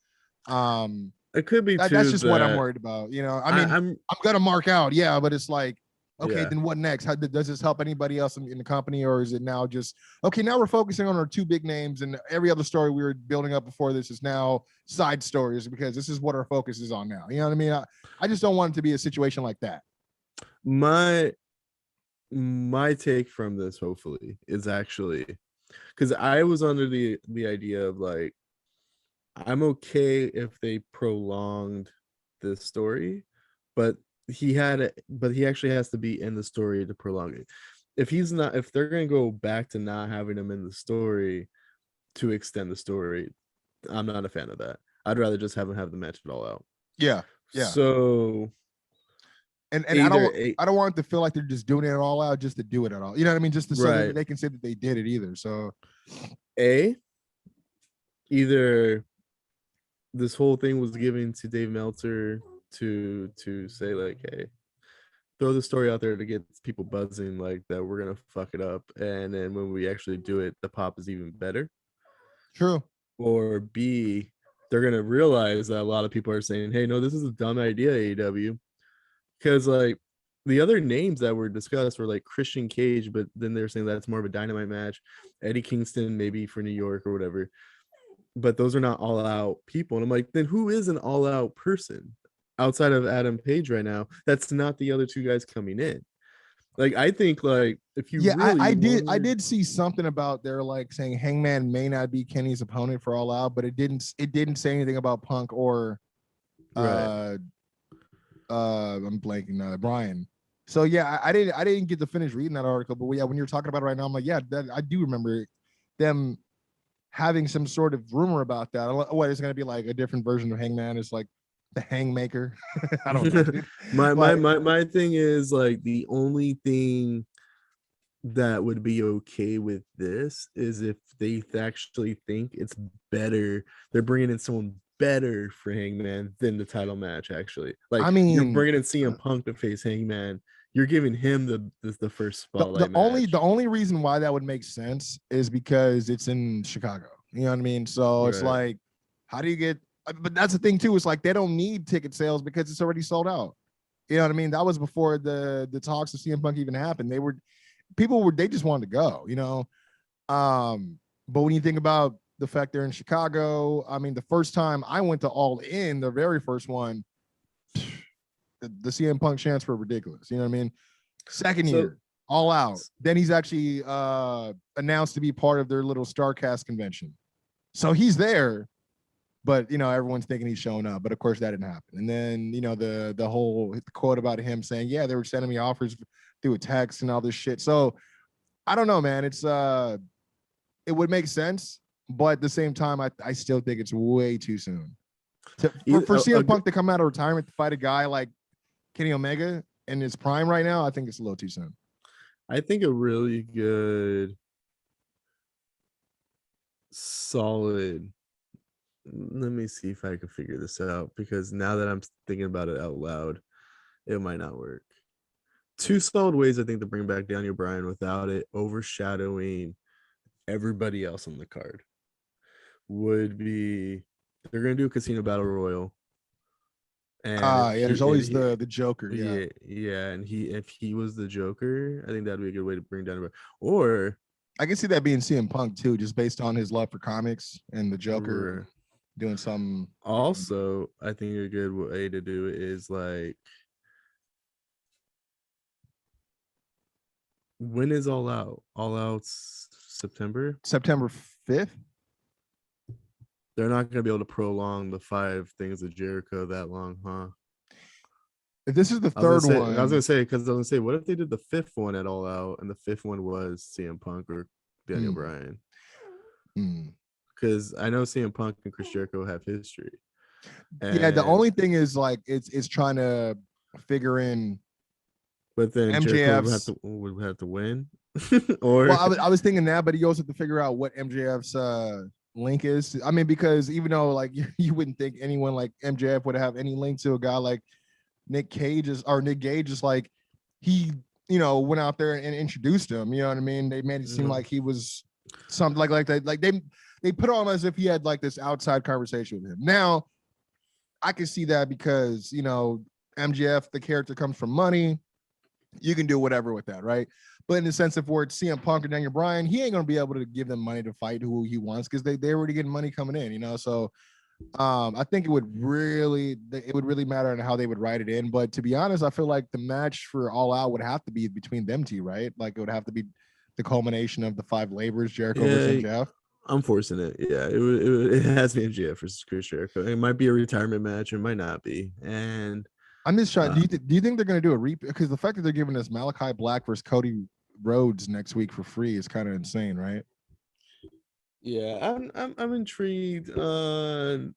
It could be too. That's just what I'm worried about. You know, I mean, I'm gonna mark out, yeah, but it's like, okay, then what next? How does this help anybody else in the company, or is it now just okay? Now we're focusing on our 2 big names, and every other story we were building up before this is now side stories because this is what our focus is on now. You know what I mean? I just don't want it to be a situation like that. My take from this, hopefully, is actually because I was under the idea of like, I'm okay if they prolonged this story, but he actually has to be in the story to prolong it. If they're going to go back to not having him in the story to extend the story, I'm not a fan of that. I'd rather just have him have the match it all out. Yeah. So, and I don't want it to feel like they're just doing it all out just to do it at all. You know what I mean? Just so that they can say that they did it either. So, either this whole thing was given to Dave Meltzer to say like, hey, throw the story out there to get people buzzing like that we're gonna fuck it up, and then when we actually do it, the pop is even better. True. Or B, they're gonna realize that a lot of people are saying, hey, no, this is a dumb idea, AEW, because like the other names that were discussed were like Christian Cage, but then they're saying that's more of a Dynamite match. Eddie Kingston maybe for New York or whatever. But those are not all out people. And I'm like, then who is an all out person outside of Adam Page right now? That's not the other 2 guys coming in. Like, I think like if you I did see something about they're like saying Hangman may not be Kenny's opponent for All Out, but it didn't say anything about Punk or I'm blanking Bryan. So yeah, I didn't get to finish reading that article, but yeah, when you're talking about it right now, I'm like, yeah, I do remember them having some sort of rumor about that. What is going to be like a different version of Hangman? It's like the Hangmaker. I don't know. my thing is like the only thing that would be okay with this is if they actually think it's better. They're bringing in someone better for Hangman than the title match. Actually, like, I mean, you're bringing in CM Punk to face Hangman. you're giving him the first The, spotlight match. the only reason why that would make sense is because it's in Chicago. You know what I mean? So it's Right. like, how do you get? But that's the thing too. It's like they don't need ticket sales because it's already sold out. You know what I mean? That was before the talks of CM Punk even happened. They just wanted to go. You know, but when you think about the fact they're in Chicago, I mean, the first time I went to All In, the very first one, the CM Punk chants were ridiculous. You know what I mean? Second year, All Out. Then he's actually announced to be part of their little StarCast convention. So he's there, but you know, everyone's thinking he's showing up. But of course that didn't happen. And then, you know, the whole quote about him saying, yeah, they were sending me offers through a text and all this shit. So I don't know, man. It's it would make sense, but at the same time, I still think it's way too soon. For CM Punk to come out of retirement to fight a guy like Kenny Omega in his prime right now, I think it's a little too soon. I think a really good, solid. Let me see if I can figure this out, because now that I'm thinking about it out loud, it might not work. Two solid ways I think to bring back Daniel Bryan without it overshadowing everybody else on the card would be, they're gonna do a casino battle royal. And there's always the Joker. Yeah. And if he was the Joker, I think that'd be a good way to bring down. Or I can see that being CM Punk too, just based on his love for comics and the Joker doing some. Also, I think a good way to do it is like, when is All Out? All Out's September 5th. They're not going to be able to prolong the 5 things of Jericho that long, huh? If this is the third one, I was going to say, because I was going to say, what if they did the 5th one at All Out, and the 5th one was CM Punk or Daniel Bryan? Because I know CM Punk and Chris Jericho have history. Yeah, the only thing is like it's trying to figure in. But then MJF would have to win. Or well, I was thinking that, but he also have to figure out what MJF's link is. I mean, because even though like you wouldn't think anyone like MJF would have any link to a guy like Nick Gage is like he, you know, went out there and introduced him. You know what I mean? They made it seem like he was something like that. Like they put on as if he had like this outside conversation with him. Now, I can see that because, you know, MJF, the character comes from money. You can do whatever with that, right? But in the sense of where it's CM Punk or Daniel Bryan, he ain't gonna be able to give them money to fight who he wants because they already getting money coming in, you know. So I think it would really matter on how they would write it in. But to be honest, I feel like the match for All Out would have to be between them two, right? Like it would have to be the culmination of the 5 labors, Jericho versus MJF. I'm forcing it. Yeah, it has to be MJF versus Chris Jericho. It might be a retirement match, it might not be. And I'm just trying. Do you think they're going to do a repeat? Because the fact that they're giving us Malachi Black versus Cody Rhodes next week for free is kind of insane, right? Yeah, I'm intrigued on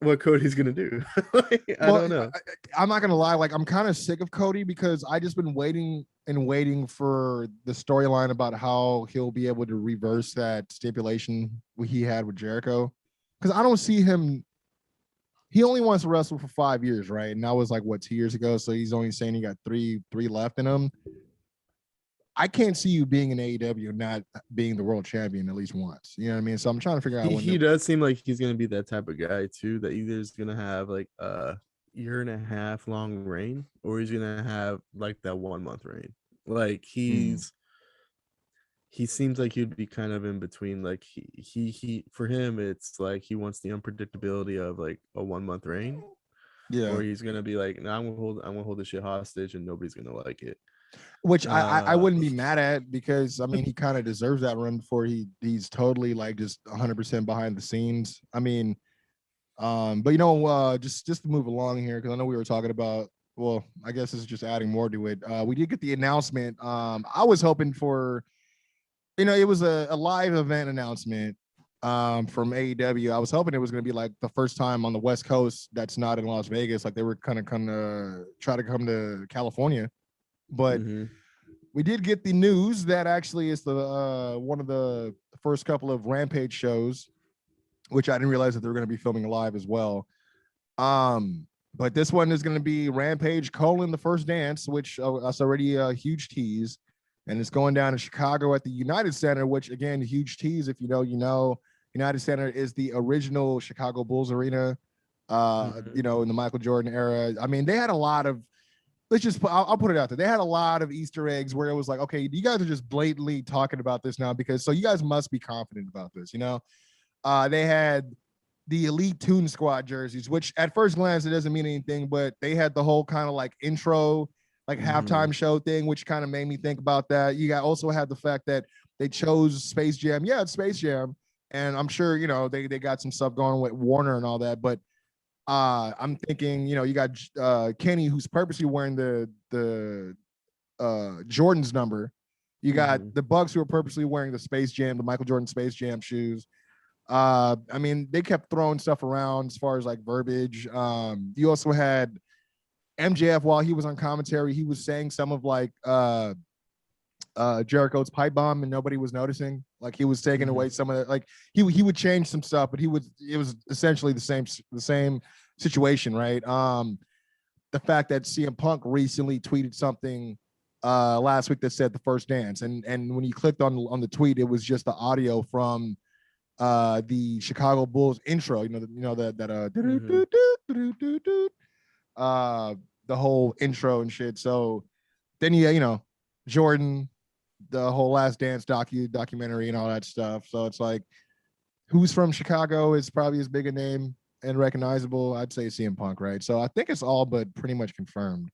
what Cody's gonna do. I don't know. I'm not gonna lie. Like I'm kind of sick of Cody because I just been waiting for the storyline about how he'll be able to reverse that stipulation he had with Jericho. Because I don't see him. He only wants to wrestle for 5 years, right? And that was like what 2 years ago. So he's only saying he got three left in him. I can't see you being in AEW not being the world champion at least once. You know what I mean? So I'm trying to figure out. He does seem like he's gonna be that type of guy too. That either is gonna have like a 1.5 year long reign, or he's gonna have like that 1 month reign. Like he seems like he'd be kind of in between. Like he for him, it's like he wants the unpredictability of like a 1 month reign. Yeah. Or he's gonna be like, no, I'm gonna hold this shit hostage and nobody's gonna like it. Which I wouldn't be mad at because I mean he kind of deserves that run before he's totally like just 100% behind the scenes. I mean, but you know, just to move along here because I know we were talking about. Well, I guess this is just adding more to it. We did get the announcement. I was hoping for, you know, it was a live event announcement from AEW. I was hoping it was going to be like the first time on the West Coast that's not in Las Vegas. Like they were kind of try to come to California. But we did get the news that actually it's the one of the first couple of Rampage shows, which I didn't realize that they were going to be filming live as well. But this one is going to be Rampage : The First Dance, which that's already a huge tease. And it's going down in Chicago at the United Center, which, again, huge tease. If you know, you know. United Center is the original Chicago Bulls arena, you know, in the Michael Jordan era. I mean, they had a lot of, I'll put it out there. They had a lot of Easter eggs where it was like, okay, you guys are just blatantly talking about this now because, so you guys must be confident about this, you know? They had the Elite Toon Squad jerseys, which at first glance, it doesn't mean anything, but they had the whole kind of like intro, like halftime show thing, which kind of made me think about that. You got also had the fact that they chose Space Jam. Yeah, it's Space Jam. And I'm sure, you know, they got some stuff going with Warner and all that, but I'm thinking, you know, you got Kenny, who's purposely wearing the Jordan's number. You got the Bucks, who are purposely wearing the Space Jam, the Michael Jordan Space Jam shoes. I mean, they kept throwing stuff around as far as like verbiage. You also had MJF while he was on commentary. He was saying some of like Jericho's pipe bomb, and nobody was noticing. Like he was taking away some of that. Like he would change some stuff, but it was essentially the same situation, right? The fact that CM Punk recently tweeted something last week that said the first dance, and when you clicked on the tweet, it was just the audio from the Chicago Bulls intro. The whole intro and shit. So then you know, Jordan, the whole Last Dance documentary and all that stuff. So it's like, who's from Chicago is probably as big a name and recognizable. I'd say CM Punk, right? So I think it's all but pretty much confirmed.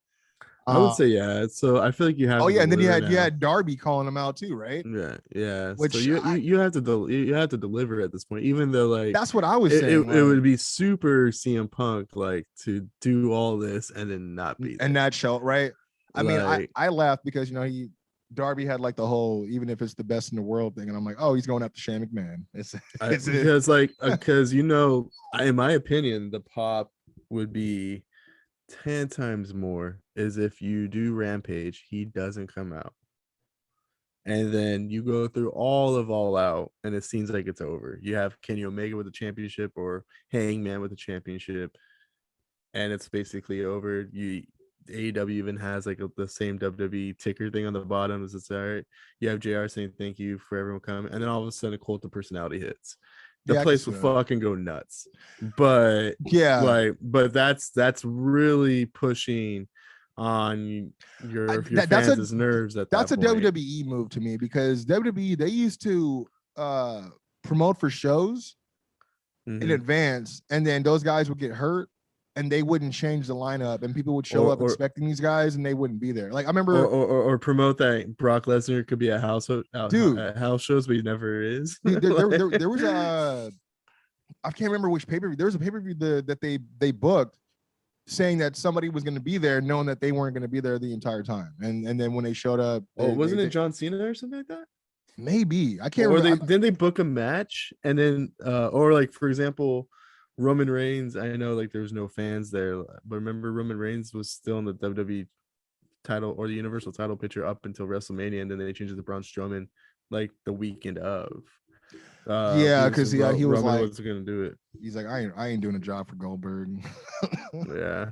I would say yeah. So I feel like you have. Oh yeah, and then you had Darby calling him out too, right? Yeah. Which so you have to deliver at this point, even though like that's what I was saying. It would be super CM Punk like to do all this and then not be there. And that show, right? I mean, I laughed because, you know, Darby had like the whole even if it's the best in the world thing, and I'm like, oh, he's going after Shane McMahon. Because you know, in my opinion, the pop would be 10 times more is if you do Rampage, he doesn't come out, and then you go through all out, and it seems like it's over. You have Kenny Omega with the championship or Hangman with the championship, and it's basically over. AEW even has like the same WWE ticker thing on the bottom as it's all right. You have JR saying thank you for everyone coming, and then all of a sudden a cult of personality hits. The place will fucking go nuts. But yeah, but that's really pushing on your fans' nerves at that point. That's a WWE move to me, because WWE, they used to promote for shows in advance, and then those guys would get hurt and they wouldn't change the lineup, and people would show up expecting these guys and they wouldn't be there. Like I remember, or promote that Brock Lesnar could be at house shows, but he never is. Dude, there was I can't remember which pay-per-view. There was a pay-per-view that they booked saying that somebody was going to be there, knowing that they weren't going to be there the entire time. And then when they showed up, wasn't it John Cena or something like that? Maybe. I can't remember. Didn't they book a match and then or like, for example, Roman Reigns, I know like there was no fans there, but remember Roman Reigns was still in the WWE title or the Universal title picture up until WrestleMania, and then they changed it to Braun Strowman like the weekend of. Because he was Roman like, wasn't gonna do it. He's like, I ain't doing a job for Goldberg. Yeah.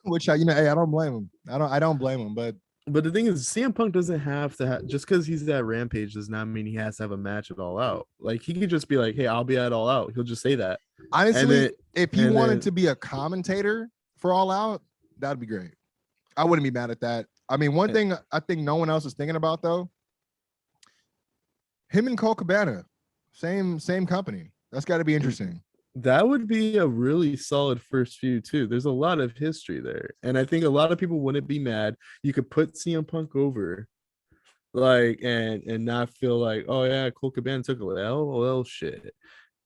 Which I don't blame him. I don't blame him, but the thing is, CM Punk doesn't have to just because he's at Rampage does not mean he has to have a match at All Out. Like he could just be like, hey, I'll be at All Out. He'll just say that. Honestly, if he wanted to be a commentator for All Out, that'd be great. I wouldn't be mad at that. I mean, one thing I think no one else is thinking about though, him and Cole Cabana, same company. That's got to be interesting. That would be a really solid first feud too. There's a lot of history there, and I think a lot of people wouldn't be mad. You could put CM Punk over, like, and not feel like, oh yeah, Cole Cabana took a LOL shit,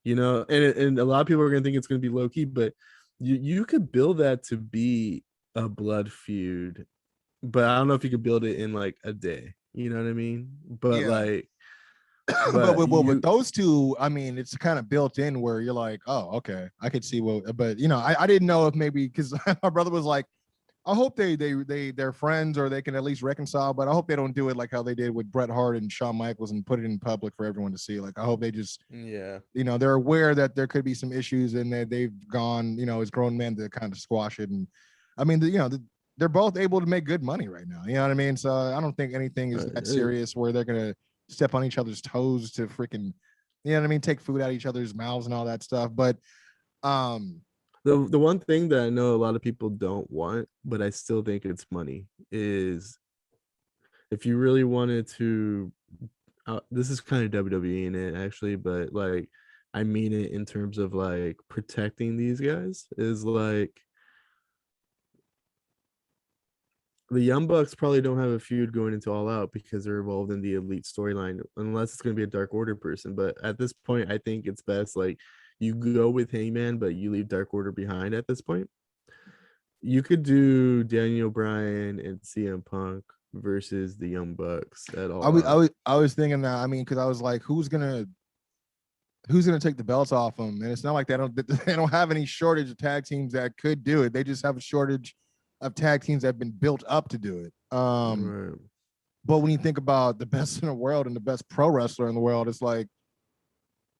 you know. And a lot of people are gonna think it's gonna be low key, but you could build that to be a blood feud, but I don't know if you could build it in like a day. You know what I mean? But like. But with those two, I mean, it's kind of built in where you're like, oh, okay, I could see what, but you know, I didn't know if maybe because my brother was like, I hope they're friends or they can at least reconcile, but I hope they don't do it like how they did with Bret Hart and Shawn Michaels and put it in public for everyone to see. Like, I hope they just, Yeah. they're aware that there could be some issues and that they've gone, as grown men to kind of squash it. And I mean, they're both able to make good money right now. You know what I mean? So I don't think anything is that serious where they're going to step on each other's toes to freaking, you know what I mean? Take food out of each other's mouths and all that stuff. But, the one thing that I know a lot of people don't want, but I still think it's money, is if you really wanted to, this is kind of WWE in it actually, but like I mean it in terms of like protecting these guys, is like the Young Bucks probably don't have a feud going into All Out because they're involved in the Elite storyline, unless it's going to be a Dark Order person. But at this point, I think it's best like you go with Hangman, but you leave Dark Order behind at this point. You could do Daniel Bryan and CM Punk versus the Young Bucks at All Out. I was thinking that. I mean, because I was like, who's gonna take the belts off them? And it's not like they don't have any shortage of tag teams that could do it. They just have a shortage of tag teams that have been built up to do it. Right. But when you think about the best in the world and the best pro wrestler in the world, it's like,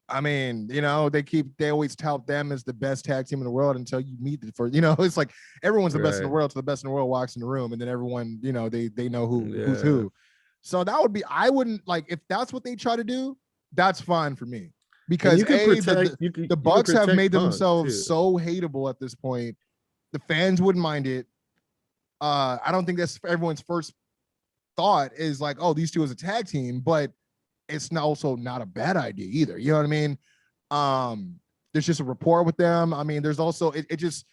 I mean, they always tout them as the best tag team in the world until you meet the first, it's like everyone's the best in the world. So the best in the world walks in the room and then everyone, they know who's who. So that would be, I wouldn't like, if that's what they try to do, that's fine for me. Because the Bucks have made themselves so hateable at this point. The fans wouldn't mind it. I don't think that's everyone's first thought is like, oh, these two as a tag team, but it's also not a bad idea either. You know what I mean? There's just a rapport with them. I mean, there's also, it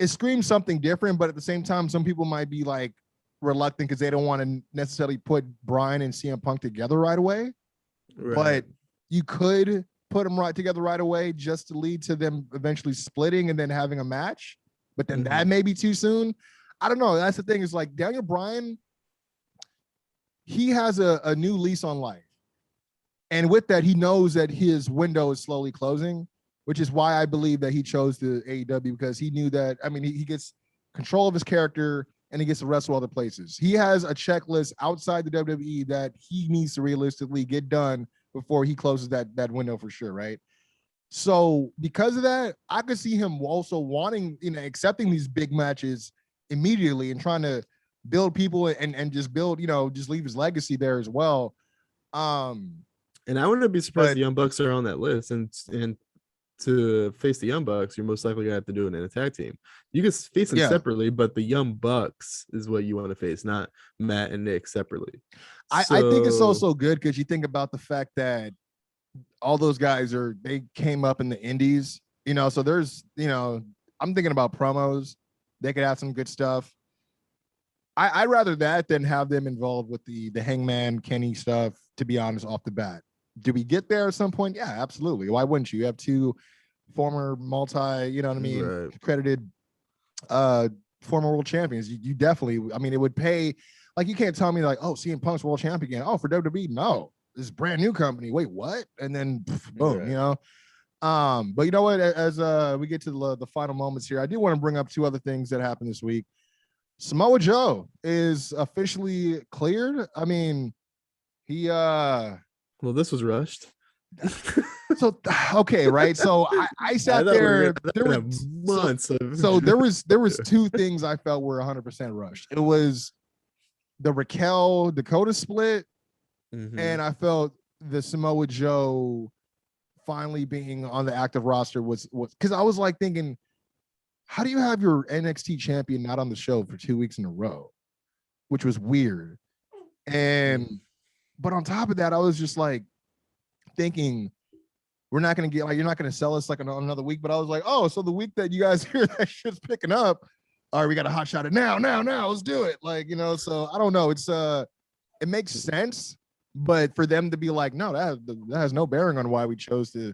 screams something different, but at the same time, some people might be like reluctant because they don't want to necessarily put Bryan and CM Punk together right away. Right. But you could put them right together right away just to lead to them eventually splitting and then having a match. But then that may be too soon. I don't know. That's the thing, is like Daniel Bryan, he has a new lease on life. And with that, he knows that his window is slowly closing, which is why I believe that he chose the AEW, because he knew that, I mean, he gets control of his character and he gets to wrestle other places. He has a checklist outside the WWE that he needs to realistically get done before he closes that window for sure, right? So because of that, I could see him also wanting, accepting these big matches immediately and trying to build people and just build, just leave his legacy there as well. And I wouldn't be surprised the Young Bucks are on that list. And to face the Young Bucks, you're most likely gonna have to do it in a tag team. You can face them separately, but the Young Bucks is what you want to face, not Matt and Nick separately. I think it's also good because you think about the fact that all those guys they came up in the indies, so there's, I'm thinking about promos. They could have some good stuff. I'd rather that than have them involved with the Hangman Kenny stuff, to be honest, off the bat. Do we get there at some point? Yeah, absolutely. Why wouldn't you? You have two former credited former world champions. You definitely, I mean, it would pay. Like, you can't tell me like, oh, CM Punk's world champion again. Oh, for WWE? No. This is a brand new company. Wait, what? And then boom, but you know what? As we get to the final moments here, I do want to bring up two other things that happened this week. Samoa Joe is officially cleared. I mean, he well, this was rushed. So okay, right? So I sat there. There were months. So there was two things I felt were 100% rushed. It was the Raquel Dakota split, and I felt the Samoa Joe finally being on the active roster was because I was like thinking, how do you have your NXT champion not on the show for 2 weeks in a row, which was weird. And but on top of that, I was just like thinking, we're not going to get, like, you're not going to sell us like another week. But I was like, oh, so the week that you guys hear that shit's picking up, all right, we got to hot shot it now, let's do it. Like, so I don't know. It's it makes sense, but for them to be like, no, that has no bearing on why we chose to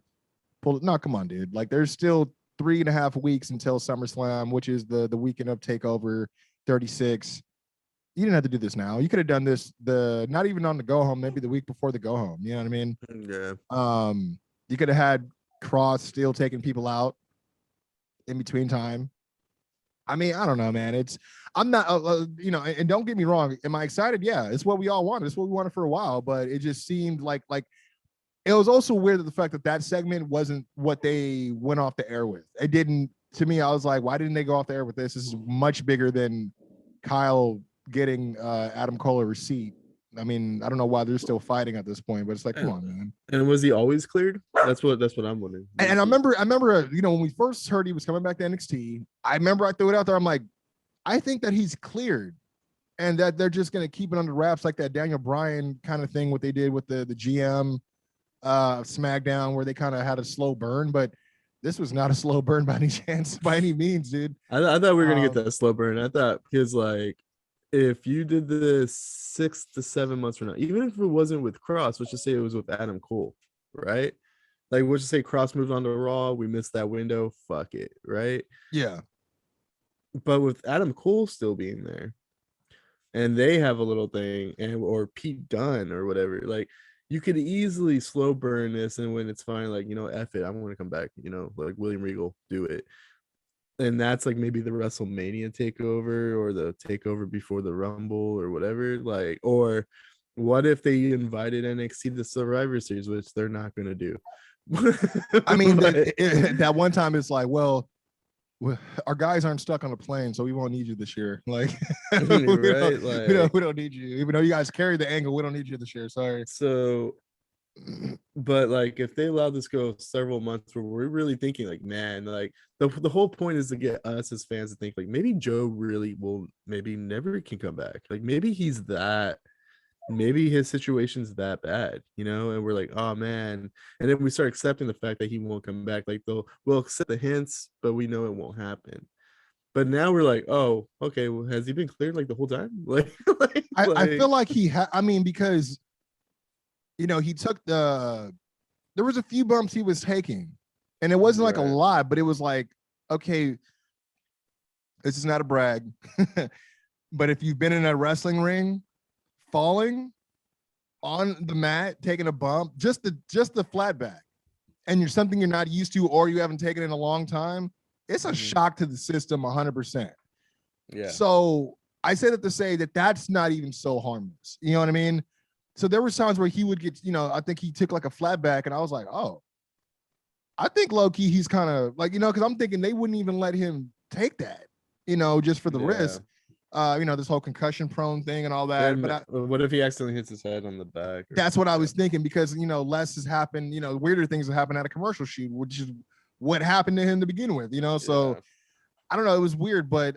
pull it. No, come on, dude. Like, there's still 3.5 weeks until SummerSlam, which is the weekend of TakeOver 36. You didn't have to do this now. You could have done this not even on the go home, maybe the week before the go home. You know what I mean? Yeah. You could have had Cross still taking people out in between time. I mean, I don't know, man. I'm not, and don't get me wrong. Am I excited? Yeah, it's what we all wanted. It's what we wanted for a while, but it just seemed like it was also weird that the fact that that segment wasn't what they went off the air with. It didn't, to me, I was like, why didn't they go off the air with this? This is much bigger than Kyle getting Adam Cole a receipt. I mean, I don't know why they're still fighting at this point, but it's like, come on, man. And was he always cleared? That's what I'm wondering. And I remember, when we first heard he was coming back to NXT, I remember I threw it out there. I'm like, I think that he's cleared, and that they're just gonna keep it under wraps, like that Daniel Bryan kind of thing, what they did with the GM SmackDown, where they kind of had a slow burn. But this was not a slow burn by any chance, by any means, dude. I thought we were gonna get that slow burn. I thought, because like, if you did this 6 to 7 months from now, even if it wasn't with Cross, let's just say it was with Adam Cole, right? Like, let's just say Cross moved on to Raw, we missed that window, fuck it, right? Yeah. But with Adam Cole still being there, and they have a little thing, or Pete Dunne or whatever, like, you could easily slow burn this, and when it's fine, like, F it, I'm going to come back, like William Regal, do it. And that's like maybe the WrestleMania takeover, or the takeover before the Rumble, or whatever. Like, or what if they invited NXT to Survivor Series, which they're not going to do. I mean, that one time it's like, well, our guys aren't stuck on a plane, so we won't need you this year. Like, we don't need you. Even though you guys carry the angle, we don't need you this year. Sorry. So, but like, if they allow this go several months, where we're really thinking like, man, like the whole point is to get us as fans to think like, maybe Joe really will, maybe never can come back. Like, maybe maybe his situation's that bad, and we're like, oh man. And then we start accepting the fact that he won't come back. Like, we'll accept the hints, but we know it won't happen. But now we're like, oh, okay, well, has he been cleared like the whole time? I feel like because he took there was a few bumps he was taking, and it wasn't like a lot, but it was like, okay, this is not a brag, but if you've been in a wrestling ring, falling on the mat, taking a bump, just the flat back, and you're something you're not used to, or you haven't taken in a long time, it's a shock to the system 100%. Yeah. So I say that to say that that's not even so harmless. You know what I mean? So there were times where he would get, I think he took like a flat back, and I was like, oh, I think low-key he's kind of like, because I'm thinking they wouldn't even let him take that, just for the risk. This whole concussion prone thing and all that. But what if he accidentally hits his head on the back? That's what I was thinking, because, less has happened, weirder things have happened at a commercial shoot, which is what happened to him to begin with, so I don't know. It was weird, but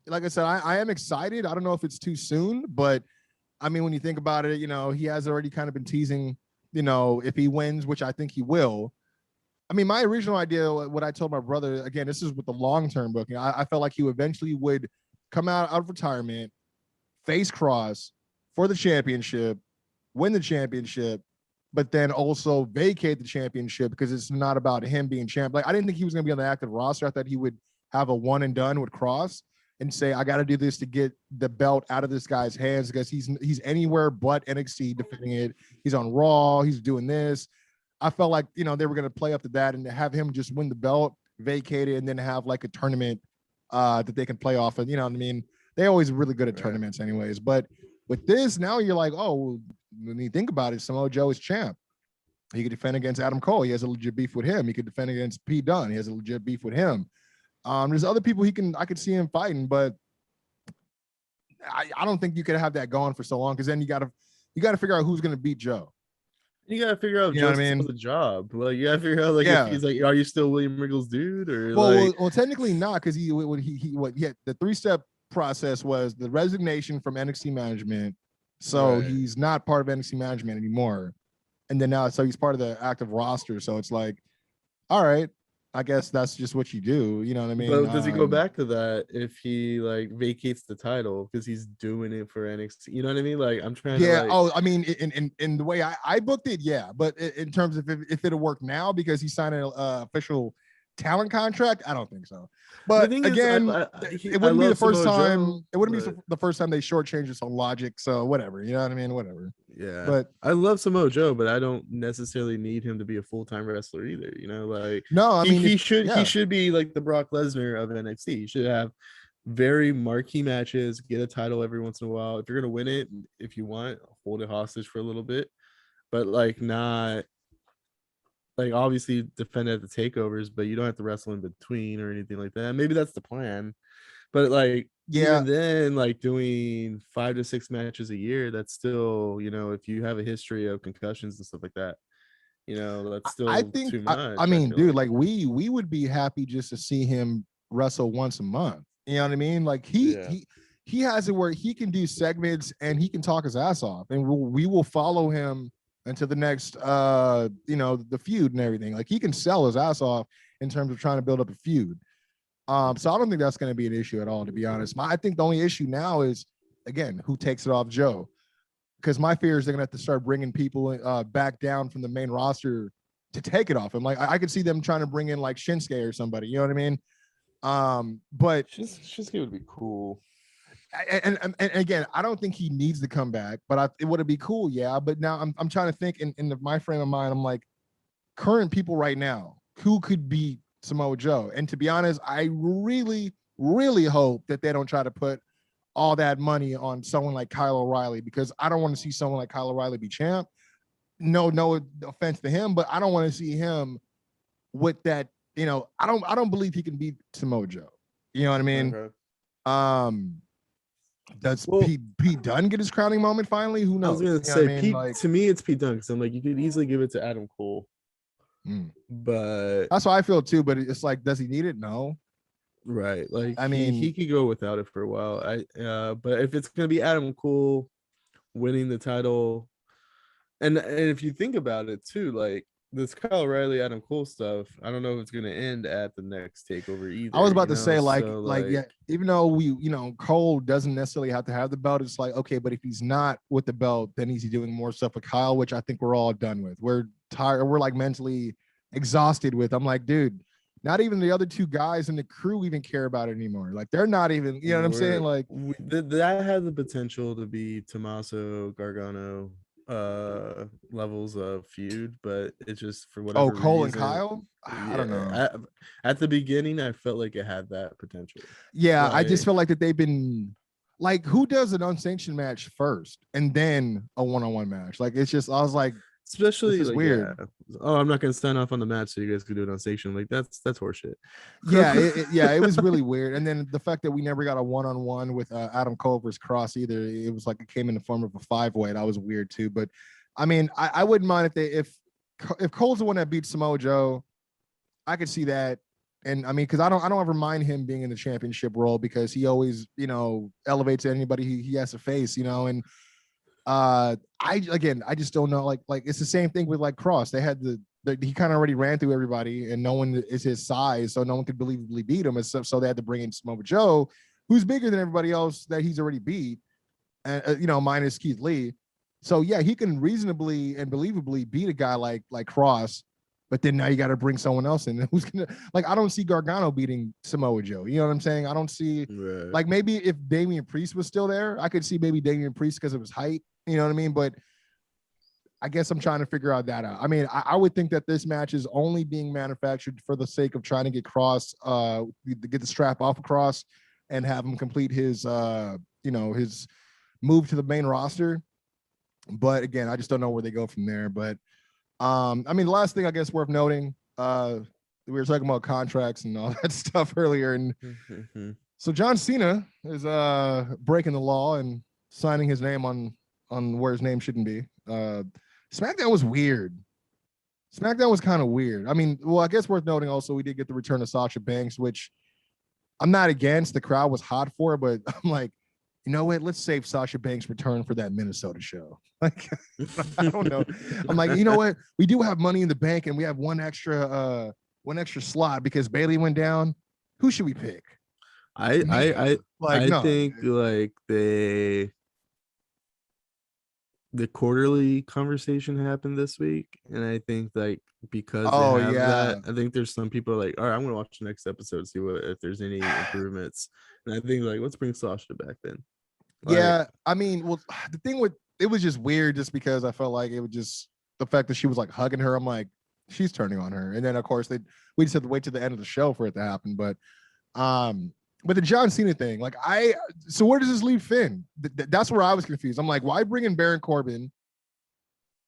like I said, I am excited. I don't know if it's too soon, but I mean, when you think about it, he has already kind of been teasing, if he wins, which I think he will. I mean, my original idea, what I told my brother, again, this is with the long-term booking. I felt like he eventually would come out of retirement, face Cross for the championship, win the championship, but then also vacate the championship, because it's not about him being champ. Like, I didn't think he was going to be on the active roster. I thought he would have a one and done with Cross and say, I got to do this to get the belt out of this guy's hands, because he's anywhere but NXT defending it. He's on Raw. He's doing this. I felt like, they were going to play up to that and have him just win the belt, vacate it, and then have like a tournament that they can play off of. You know what I mean? They're always really good at tournaments anyways. But with this, now you're like, oh, well, when you think about it, Samoa Joe is champ. He could defend against Adam Cole. He has a legit beef with him. He could defend against Pete Dunne. He has a legit beef with him. There's other people I could see him fighting, but I don't think you could have that going for so long, because then you got to figure out who's going to beat Joe. You got to figure out just the job. Like, you got to figure out, like, if he's like, are you still William Regal's dude? Or well, technically not, because he the 3-step process was the resignation from NXT management. So he's not part of NXT management anymore. And then now, so he's part of the active roster. So it's like, all right, I guess that's just what you do. You know what I mean? But does he go back to that if he like vacates the title because he's doing it for NXT? You know what I mean? Like, I'm trying to. Yeah. Oh, I mean, in the way I booked it, yeah. But in terms of if it'll work now, because he's signing an official talent contract? I don't think so. The But thing again, it wouldn't be the first time. Joe, It wouldn't be the first time they shortchanged some logic. So whatever, you know what I mean? Whatever. Yeah, but I love Samoa Joe, but I don't necessarily need him to be a full-time wrestler either. You know, like no, I mean he should be like the Brock Lesnar of NXT. He should have very marquee matches, get a title every once in a while. If you're gonna win it, if you want, hold it hostage for a little bit, but like not like obviously defend at the takeovers, but you don't have to wrestle in between or anything like that. Maybe that's the plan, but like even then, like doing 5 to 6 matches a year, that's still, you know, if you have a history of concussions and stuff like that, you know, that's still I think too much. I mean, dude, like we would be happy just to see him wrestle once a month. You know what I mean? Like he has it where he can do segments and he can talk his ass off, and we will follow him until the next the feud and everything. Like he can sell his ass off in terms of trying to build up a feud. So I don't think that's going to be an issue at all, to be honest. I think the only issue now is, again, who takes it off Joe? Because my fear is they're going to have to start bringing people back down from the main roster to take it off him. Like I could see them trying to bring in like Shinsuke or somebody. You know what I mean? But Shinsuke would be cool. And again, I don't think he needs to come back, but it would be cool, yeah. But now I'm trying to think in my frame of mind. I'm like, current people right now, who could be Samoa Joe? And to be honest, I really, really hope that they don't try to put all that money on someone like Kyle O'Reilly, because I don't want to see someone like Kyle O'Reilly be champ. No offense to him, but I don't want to see him with that. You know, I don't believe he can beat Samoa Joe. You know what I mean? Okay. Does Pete Dunne get his crowning moment finally? Who knows? I was gonna say, Pete. Like, to me, it's Pete Dunne. So I'm like, you could easily give it to Adam Cole. But that's how I feel too. But it's like, does he need it? No. Right. Like, I mean, he could go without it for a while. But if it's gonna be Adam Cole winning the title, and if you think about it too, like this Kyle O'Reilly, Adam Cole stuff, I don't know if it's gonna end at the next takeover either. I was about to say, yeah, even though Cole doesn't necessarily have to have the belt, it's like, okay, but if he's not with the belt, then he's doing more stuff with Kyle, which I think we're all done with. We're tired, we're like mentally exhausted with. I'm like, dude, not even the other two guys in the crew even care about it anymore. Like they're not even, you know what I'm saying? Like that had the potential to be Tommaso Gargano levels of feud, but it's just for whatever Cole reason, and Kyle, I don't know. At the beginning I felt like it had that potential. Like, I just feel like that they've been like, who does an unsanctioned match first and then a one-on-one match? Like it's just, I was like, especially like, weird. Yeah. Oh, I'm not gonna sign off on the match so you guys can do it on station. Like that's horseshit. It was really weird. And then the fact that we never got a one-on-one with Adam Cole versus Cross either. It was like it came in the form of a 5-way. That was weird too. But I mean, I wouldn't mind if Cole's the one that beat Samoa Joe, I could see that. And I mean, because I don't ever mind him being in the championship role, because he always, elevates anybody he has to face, and I just don't know. Like it's the same thing with like Cross. They had he kind of already ran through everybody, and no one is his size, so no one could believably beat him. So they had to bring in Samoa Joe, who's bigger than everybody else that he's already beat, and minus Keith Lee. So yeah, he can reasonably and believably beat a guy like Cross. But then now you got to bring someone else in who's gonna, like, I don't see Gargano beating Samoa Joe. You know what I'm saying? I don't see like, maybe if Damian Priest was still there, I could see maybe Damian Priest because of his height. You know what I mean? But I guess I'm trying to figure out that out. I mean, I would think that this match is only being manufactured for the sake of trying to get Cross, to get the strap off of Cross and have him complete his, his move to the main roster. But again, I just don't know where they go from there. But I mean, the last thing I guess worth noting, we were talking about contracts and all that stuff earlier, and so John Cena is breaking the law and signing his name on where his name shouldn't be. SmackDown was weird. SmackDown was kind of weird. I mean, well, I guess worth noting also, we did get the return of Sasha Banks, which I'm not against. The crowd was hot for it, but I'm like, you know what? Let's save Sasha Banks' return for that Minnesota show. Like, I don't know. I'm like, you know what? We do have money in the bank, and we have one extra slot because Bayley went down. Who should we pick? I think like the quarterly conversation happened this week, and I think like because they Oh have yeah. that, I think there's some people like, all right, I'm gonna watch the next episode, see what if there's any improvements, and I think like let's bring Sasha back then. Like, Yeah, I mean, well, the thing with it was just weird, just because I felt like it was just the fact that she was like hugging her. I'm like, she's turning on her, and then of course we just had to wait to the end of the show for it to happen. Um, but the John Cena thing, like so where does this leave Finn? That's where I was confused. I'm like, why bring in Baron Corbin?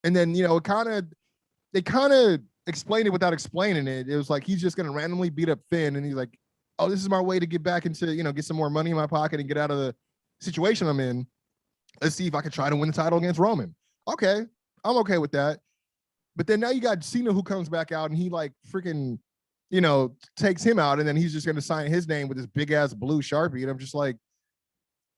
And then they kind of explained it without explaining it. It was like he's just gonna randomly beat up Finn, and he's like, oh, this is my way to get back into get some more money in my pocket and get out of the situation I'm in. Let's see if I can try to win the title against Roman. Okay, I'm okay with that. But then now you got Cena who comes back out and he like freaking, takes him out, and then he's just going to sign his name with this big ass blue Sharpie. And I'm just like,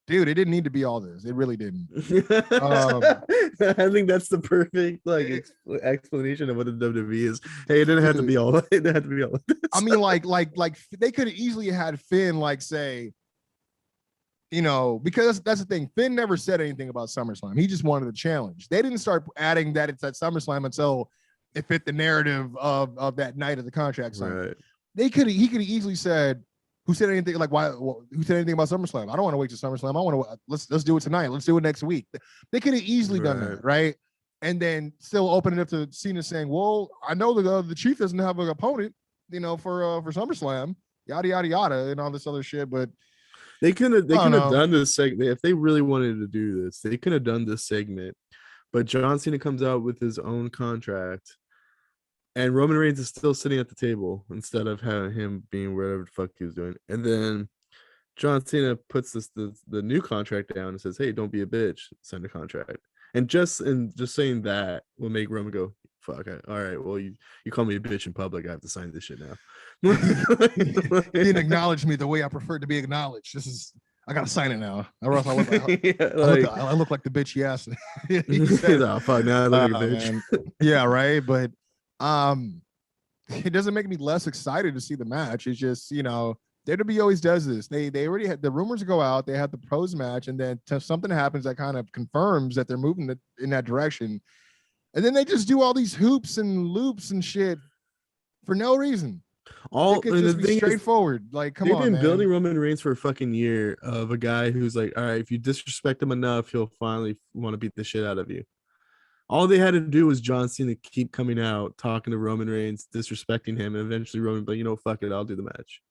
dude, it didn't need to be all this. It really didn't. I think that's the perfect like explanation of what the WWE is. Hey, it didn't have to be all. It didn't have to be all of this. I mean, like they could have easily had Finn like say, because that's the thing. Finn never said anything about SummerSlam. He just wanted the challenge. They didn't start adding that it's at SummerSlam until it fit the narrative of that night of the contract signing. Right. He could have easily said, who said anything like who said anything about SummerSlam? I don't want to wait till SummerSlam. I want to let's do it tonight. Let's do it next week. They could have easily done that, right? And then still open it up to Cena saying, well, I know the Chief doesn't have an opponent, for SummerSlam, yada yada yada, and all this other shit, but they could have done this segment if they really wanted to do this. They could have done this segment, but John Cena comes out with his own contract, and Roman Reigns is still sitting at the table instead of having him being whatever the fuck he was doing. And then John Cena puts the new contract down and says, "Hey, don't be a bitch. Sign the contract." And just saying that will make Roman go, fuck, all right, well, you call me a bitch in public, I have to sign this shit now. You didn't acknowledge me the way I prefer to be acknowledged. I gotta sign it now, or else I look like the bitch he asked. He said, no, fuck, now I look like a bitch. Man. Yeah, right. But it doesn't make me less excited to see the match. It's just, WWE always does this. They already had the rumors go out. They have the pros match, and then something happens that kind of confirms that they're moving in that direction. And then they just do all these hoops and loops and shit for no reason. It could just be straightforward. Like, come on, man. They've been building Roman Reigns for a fucking year of a guy who's like, all right, if you disrespect him enough, he'll finally want to beat the shit out of you. All they had to do was John Cena keep coming out, talking to Roman Reigns, disrespecting him, and eventually Roman, but fuck it, I'll do the match.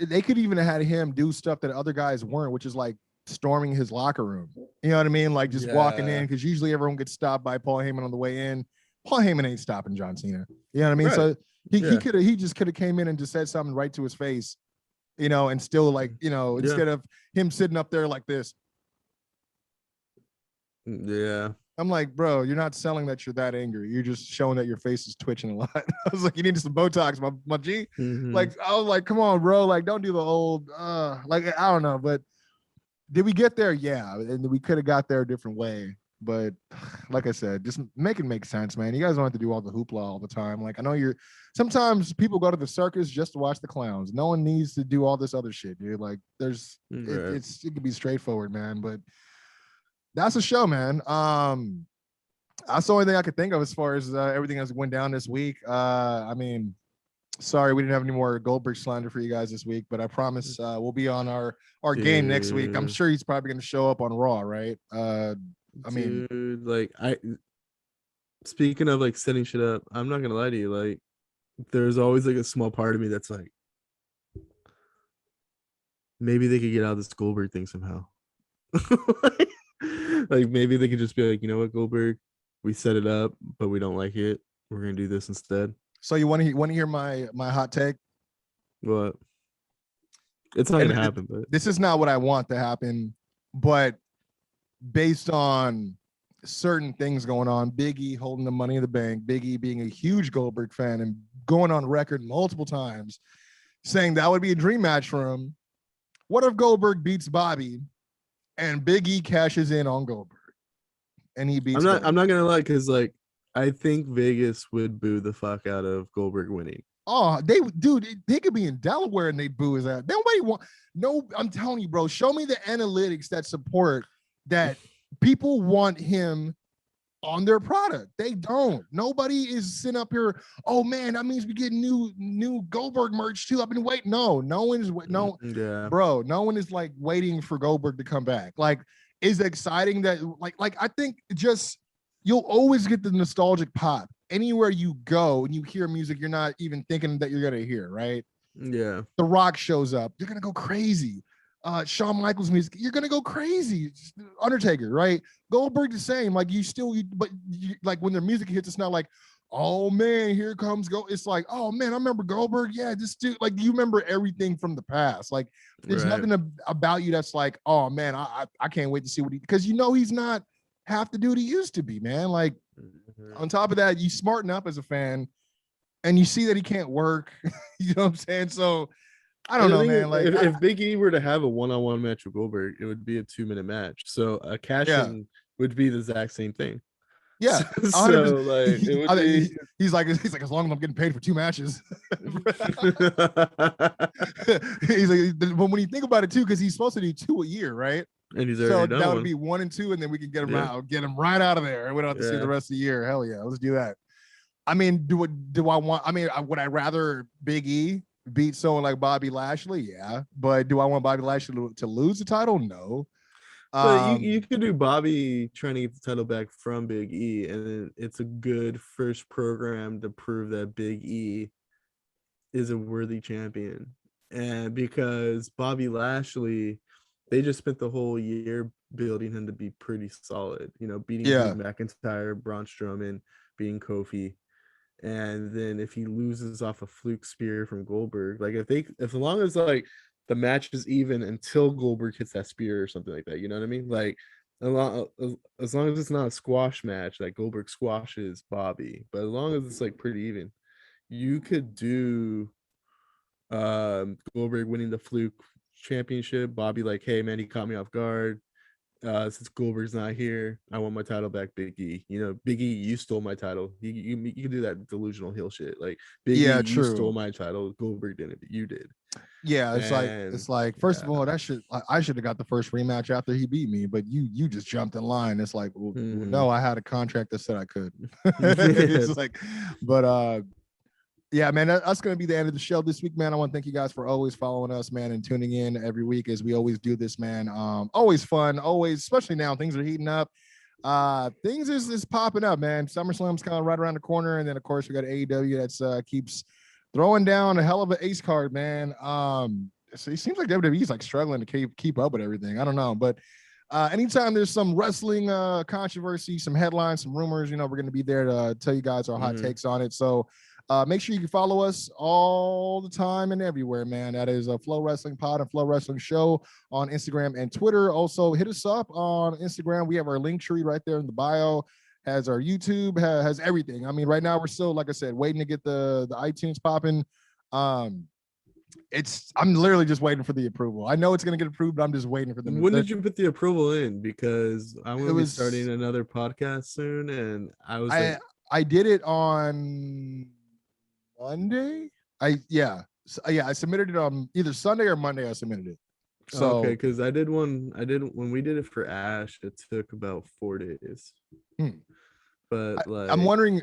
They could even have had him do stuff that other guys weren't, which is like storming his locker room. You know what I mean? Like just walking in, because usually everyone gets stopped by Paul Heyman on the way in. Paul Heyman ain't stopping John Cena. You know what I mean? Right. So he just could have came in and just said something right to his face, and still like, instead of him sitting up there like this. Yeah. I'm like, bro, you're not selling that you're that angry. You're just showing that your face is twitching a lot. I was like, you need some Botox, my G. Mm-hmm. Like, I was like, come on, bro. Like, don't do the old, like, I don't know. But did we get there? Yeah. And we could have got there a different way. But like I said, just make it make sense, man. You guys don't have to do all the hoopla all the time. Like, I know sometimes people go to the circus just to watch the clowns. No one needs to do all this other shit, dude. Like, it could be straightforward, man. But that's a show, man. That's the only thing I could think of as far as everything that's went down this week. I mean, sorry we didn't have any more Goldberg slander for you guys this week, but I promise we'll be on our game next week. I'm sure he's probably going to show up on Raw, right? Speaking of like setting shit up, I'm not gonna lie to you. Like, there's always like a small part of me that's like, maybe they could get out of this Goldberg thing somehow. Like maybe they could just be like, you know what, Goldberg, we set it up, but we don't like it. We're gonna do this instead. So you want to hear my hot take? What? It's not gonna happen. But this is not what I want to happen. But based on certain things going on, Big E holding the Money in the Bank, Big E being a huge Goldberg fan and going on record multiple times saying that would be a dream match for him. What if Goldberg beats Bobby? And Big E cashes in on Goldberg, and he beats. I'm not gonna lie, because like I think Vegas would boo the fuck out of Goldberg winning. Oh, they could be in Delaware and they boo his ass. Nobody want. No, I'm telling you, bro. Show me the analytics that support that people want him on their product. They don't. Nobody is sitting up here. Oh man, that means we get new Goldberg merch too. I've been waiting. No one is Yeah. bro. No one is like waiting for Goldberg to come back. Like, is it exciting that like I think just you'll always get the nostalgic pop anywhere you go and you hear music you're not even thinking that you're gonna hear, right? Yeah. The Rock shows up, you're gonna go crazy. Shawn Michaels music, you're gonna go crazy. Undertaker, right? Goldberg the same. Like like when their music hits, it's not like, oh man, here comes go. It's like, oh man, I remember Goldberg. Yeah, this dude. Like you remember everything from the past. Like there's nothing about you that's like, oh man, I can't wait to see what he, because he's not half the dude he used to be, man. Like on top of that, you smarten up as a fan, and you see that he can't work. You know what I'm saying? So I don't know, man. Like if Big E were to have a one-on-one match with Goldberg, it would be a 2-minute match. So a cash-in would be the exact same thing. Yeah. So like it would be. He's like as long as I'm getting paid for 2 matches. He's like, but when you think about it too, because he's supposed to do 2 a year, right? And he's already done that would one. be 1 and 2, and then we can get him out, get him right out of there, and we don't have to see the rest of the year. Hell yeah, let's do that. I mean, do I want? I mean, would I rather Big E beat someone like Bobby Lashley? Yeah, but do I want Bobby Lashley to lose the title? No. But you could do Bobby trying to get the title back from Big E, and it's a good first program to prove that Big E is a worthy champion. And because Bobby Lashley, they just spent the whole year building him to be pretty solid, beating Drew McIntyre, Braun Strowman, beating Kofi. And then if he loses off a fluke spear from Goldberg, like as long as like the match is even until Goldberg hits that spear or something like that, you know what I mean? Like as long as it's not a squash match, like Goldberg squashes Bobby, but as long as it's like pretty even, you could do Goldberg winning the fluke championship, Bobby like, hey man, he caught me off guard. Since Goldberg's not here, I want my title back, Big E. Big E, you stole my title. You can do that delusional heel shit. Like Big E, you stole my title. Goldberg didn't, but you did. Yeah, it's like first of all, I should have got the first rematch after he beat me, but you just jumped in line. It's like, well, no, I had a contract that said I could. It's like, but yeah, man, that's going to be the end of the show this week, man. I want to thank you guys for always following us, man, and tuning in every week as we always do this, man. Always fun, always, especially now, things are heating up. Things is popping up, man. SummerSlam's kind of right around the corner, and then of course we got AEW that's keeps throwing down a hell of an ace card, man. So it seems like WWE's like struggling to keep up with everything. I don't know, but anytime there's some wrestling controversy, some headlines, some rumors, we're going to be there to tell you guys our hot takes on it. So make sure you can follow us all the time and everywhere, man. That is a Flow Wrestling Pod and Flow Wrestling Show on Instagram and Twitter. Also, hit us up on Instagram. We have our link tree right there in the bio. Has our YouTube, has everything. I mean, right now we're still, like I said, waiting to get the iTunes popping. I'm literally just waiting for the approval. I know it's going to get approved, but I'm just waiting for them. When did you put the approval in? Because I'm going to be starting another podcast soon, and I did it on Monday. I submitted it on either Sunday or Monday. I submitted it. So okay, because I did when we did it for Ash, it took about 4 days. But I'm wondering,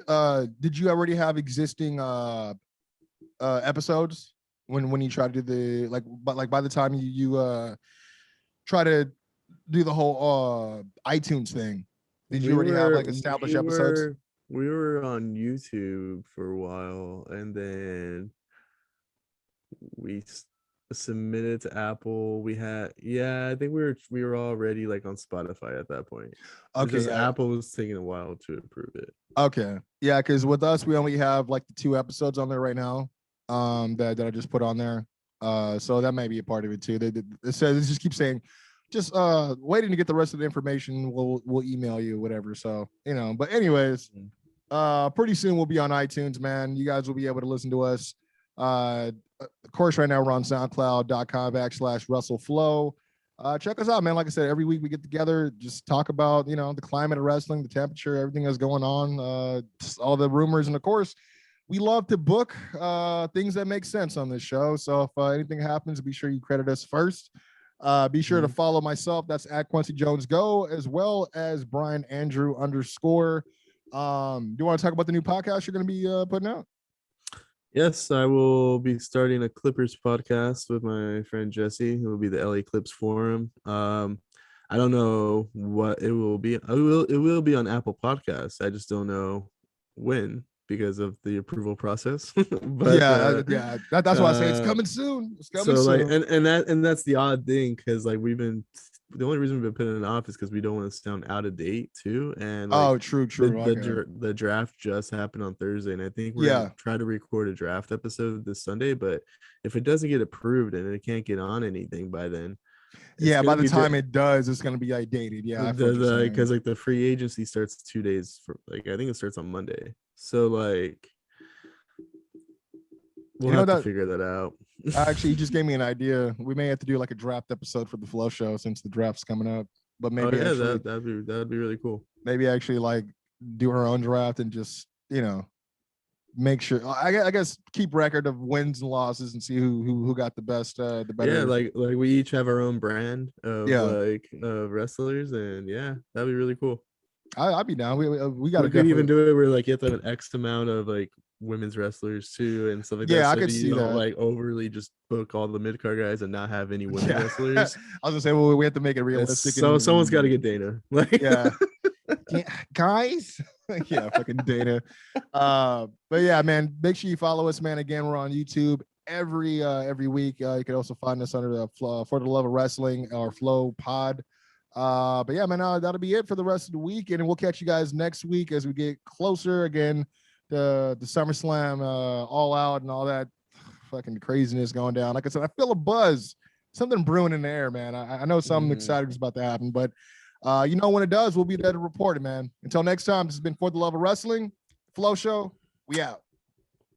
did you already have existing episodes when you try to do by the time you try to do the whole iTunes thing, did you already have like established episodes? We were on YouTube for a while, and then we submitted to Apple. I think we were already like on Spotify at that point. Okay, Apple was taking a while to approve it. Okay, yeah, because with us we only have like the 2 episodes on there right now, that I just put on there. So that may be a part of it too. They just keep saying, just waiting to get the rest of the information. We'll email you, whatever. So but anyways, pretty soon we'll be on iTunes, man. You guys will be able to listen to us. Of course, right now we're on SoundCloud.com/WrestleFlow. Check us out, man. Like I said, every week we get together, just talk about the climate of wrestling, the temperature, everything that's going on, just all the rumors, and of course, we love to book things that make sense on this show. So if anything happens, be sure you credit us first. Be sure to follow myself. That's at Kwency Jones Go, as well as Bryan Andrew _. Do you want to talk about the new podcast you're going to be putting out? Yes, I will be starting a Clippers podcast with my friend Jesse. It will be the LA Clips Forum. I don't know what it will be. It will be on Apple Podcasts. I just don't know when because of the approval process. But that's why I say it's coming soon. It's coming soon. Like, and that's the odd thing, because like the only reason we've been putting it off is because we don't want to sound out of date too. And like, true. The draft just happened on Thursday, and I think we're gonna try to record a draft episode this Sunday. But if it doesn't get approved and it can't get on anything by then, by the time it does, it's gonna be outdated. Because like the free agency starts 2 days for, like, I think it starts on Monday. So like we'll have to figure that out. Actually, you just gave me an idea. We may have to do like a draft episode for the Flow Show since the draft's coming up. But maybe that'd be really cool. Maybe actually like do her own draft and just, make sure, I guess, keep record of wins and losses and see who got the best, the better. Yeah, like we each have our own brand of wrestlers, and that'd be really cool. I'd be down. We got to could even do it where like you have to have an X amount of like women's wrestlers too and stuff like that. Yeah, so I could see you don't that. like overly just book all the mid-card guys and not have any women wrestlers. I was gonna say, well, we have to make it realistic. So someone's got to get Dana. Like, guys. Fucking Dana. But yeah, man, make sure you follow us, man. Again, we're on YouTube every week. You can also find us under the For the Love of Wrestling or Flow Pod. But yeah, man, that'll be it for the rest of the week, and we'll catch you guys next week as we get closer again. The SummerSlam, All Out, and all that fucking craziness going down. Like I said, I feel a buzz, something brewing in the air, man. I know something exciting is about to happen, but when it does, we'll be there to report it, man. Until next time, this has been For the Love of Wrestling, Flow Show. We out.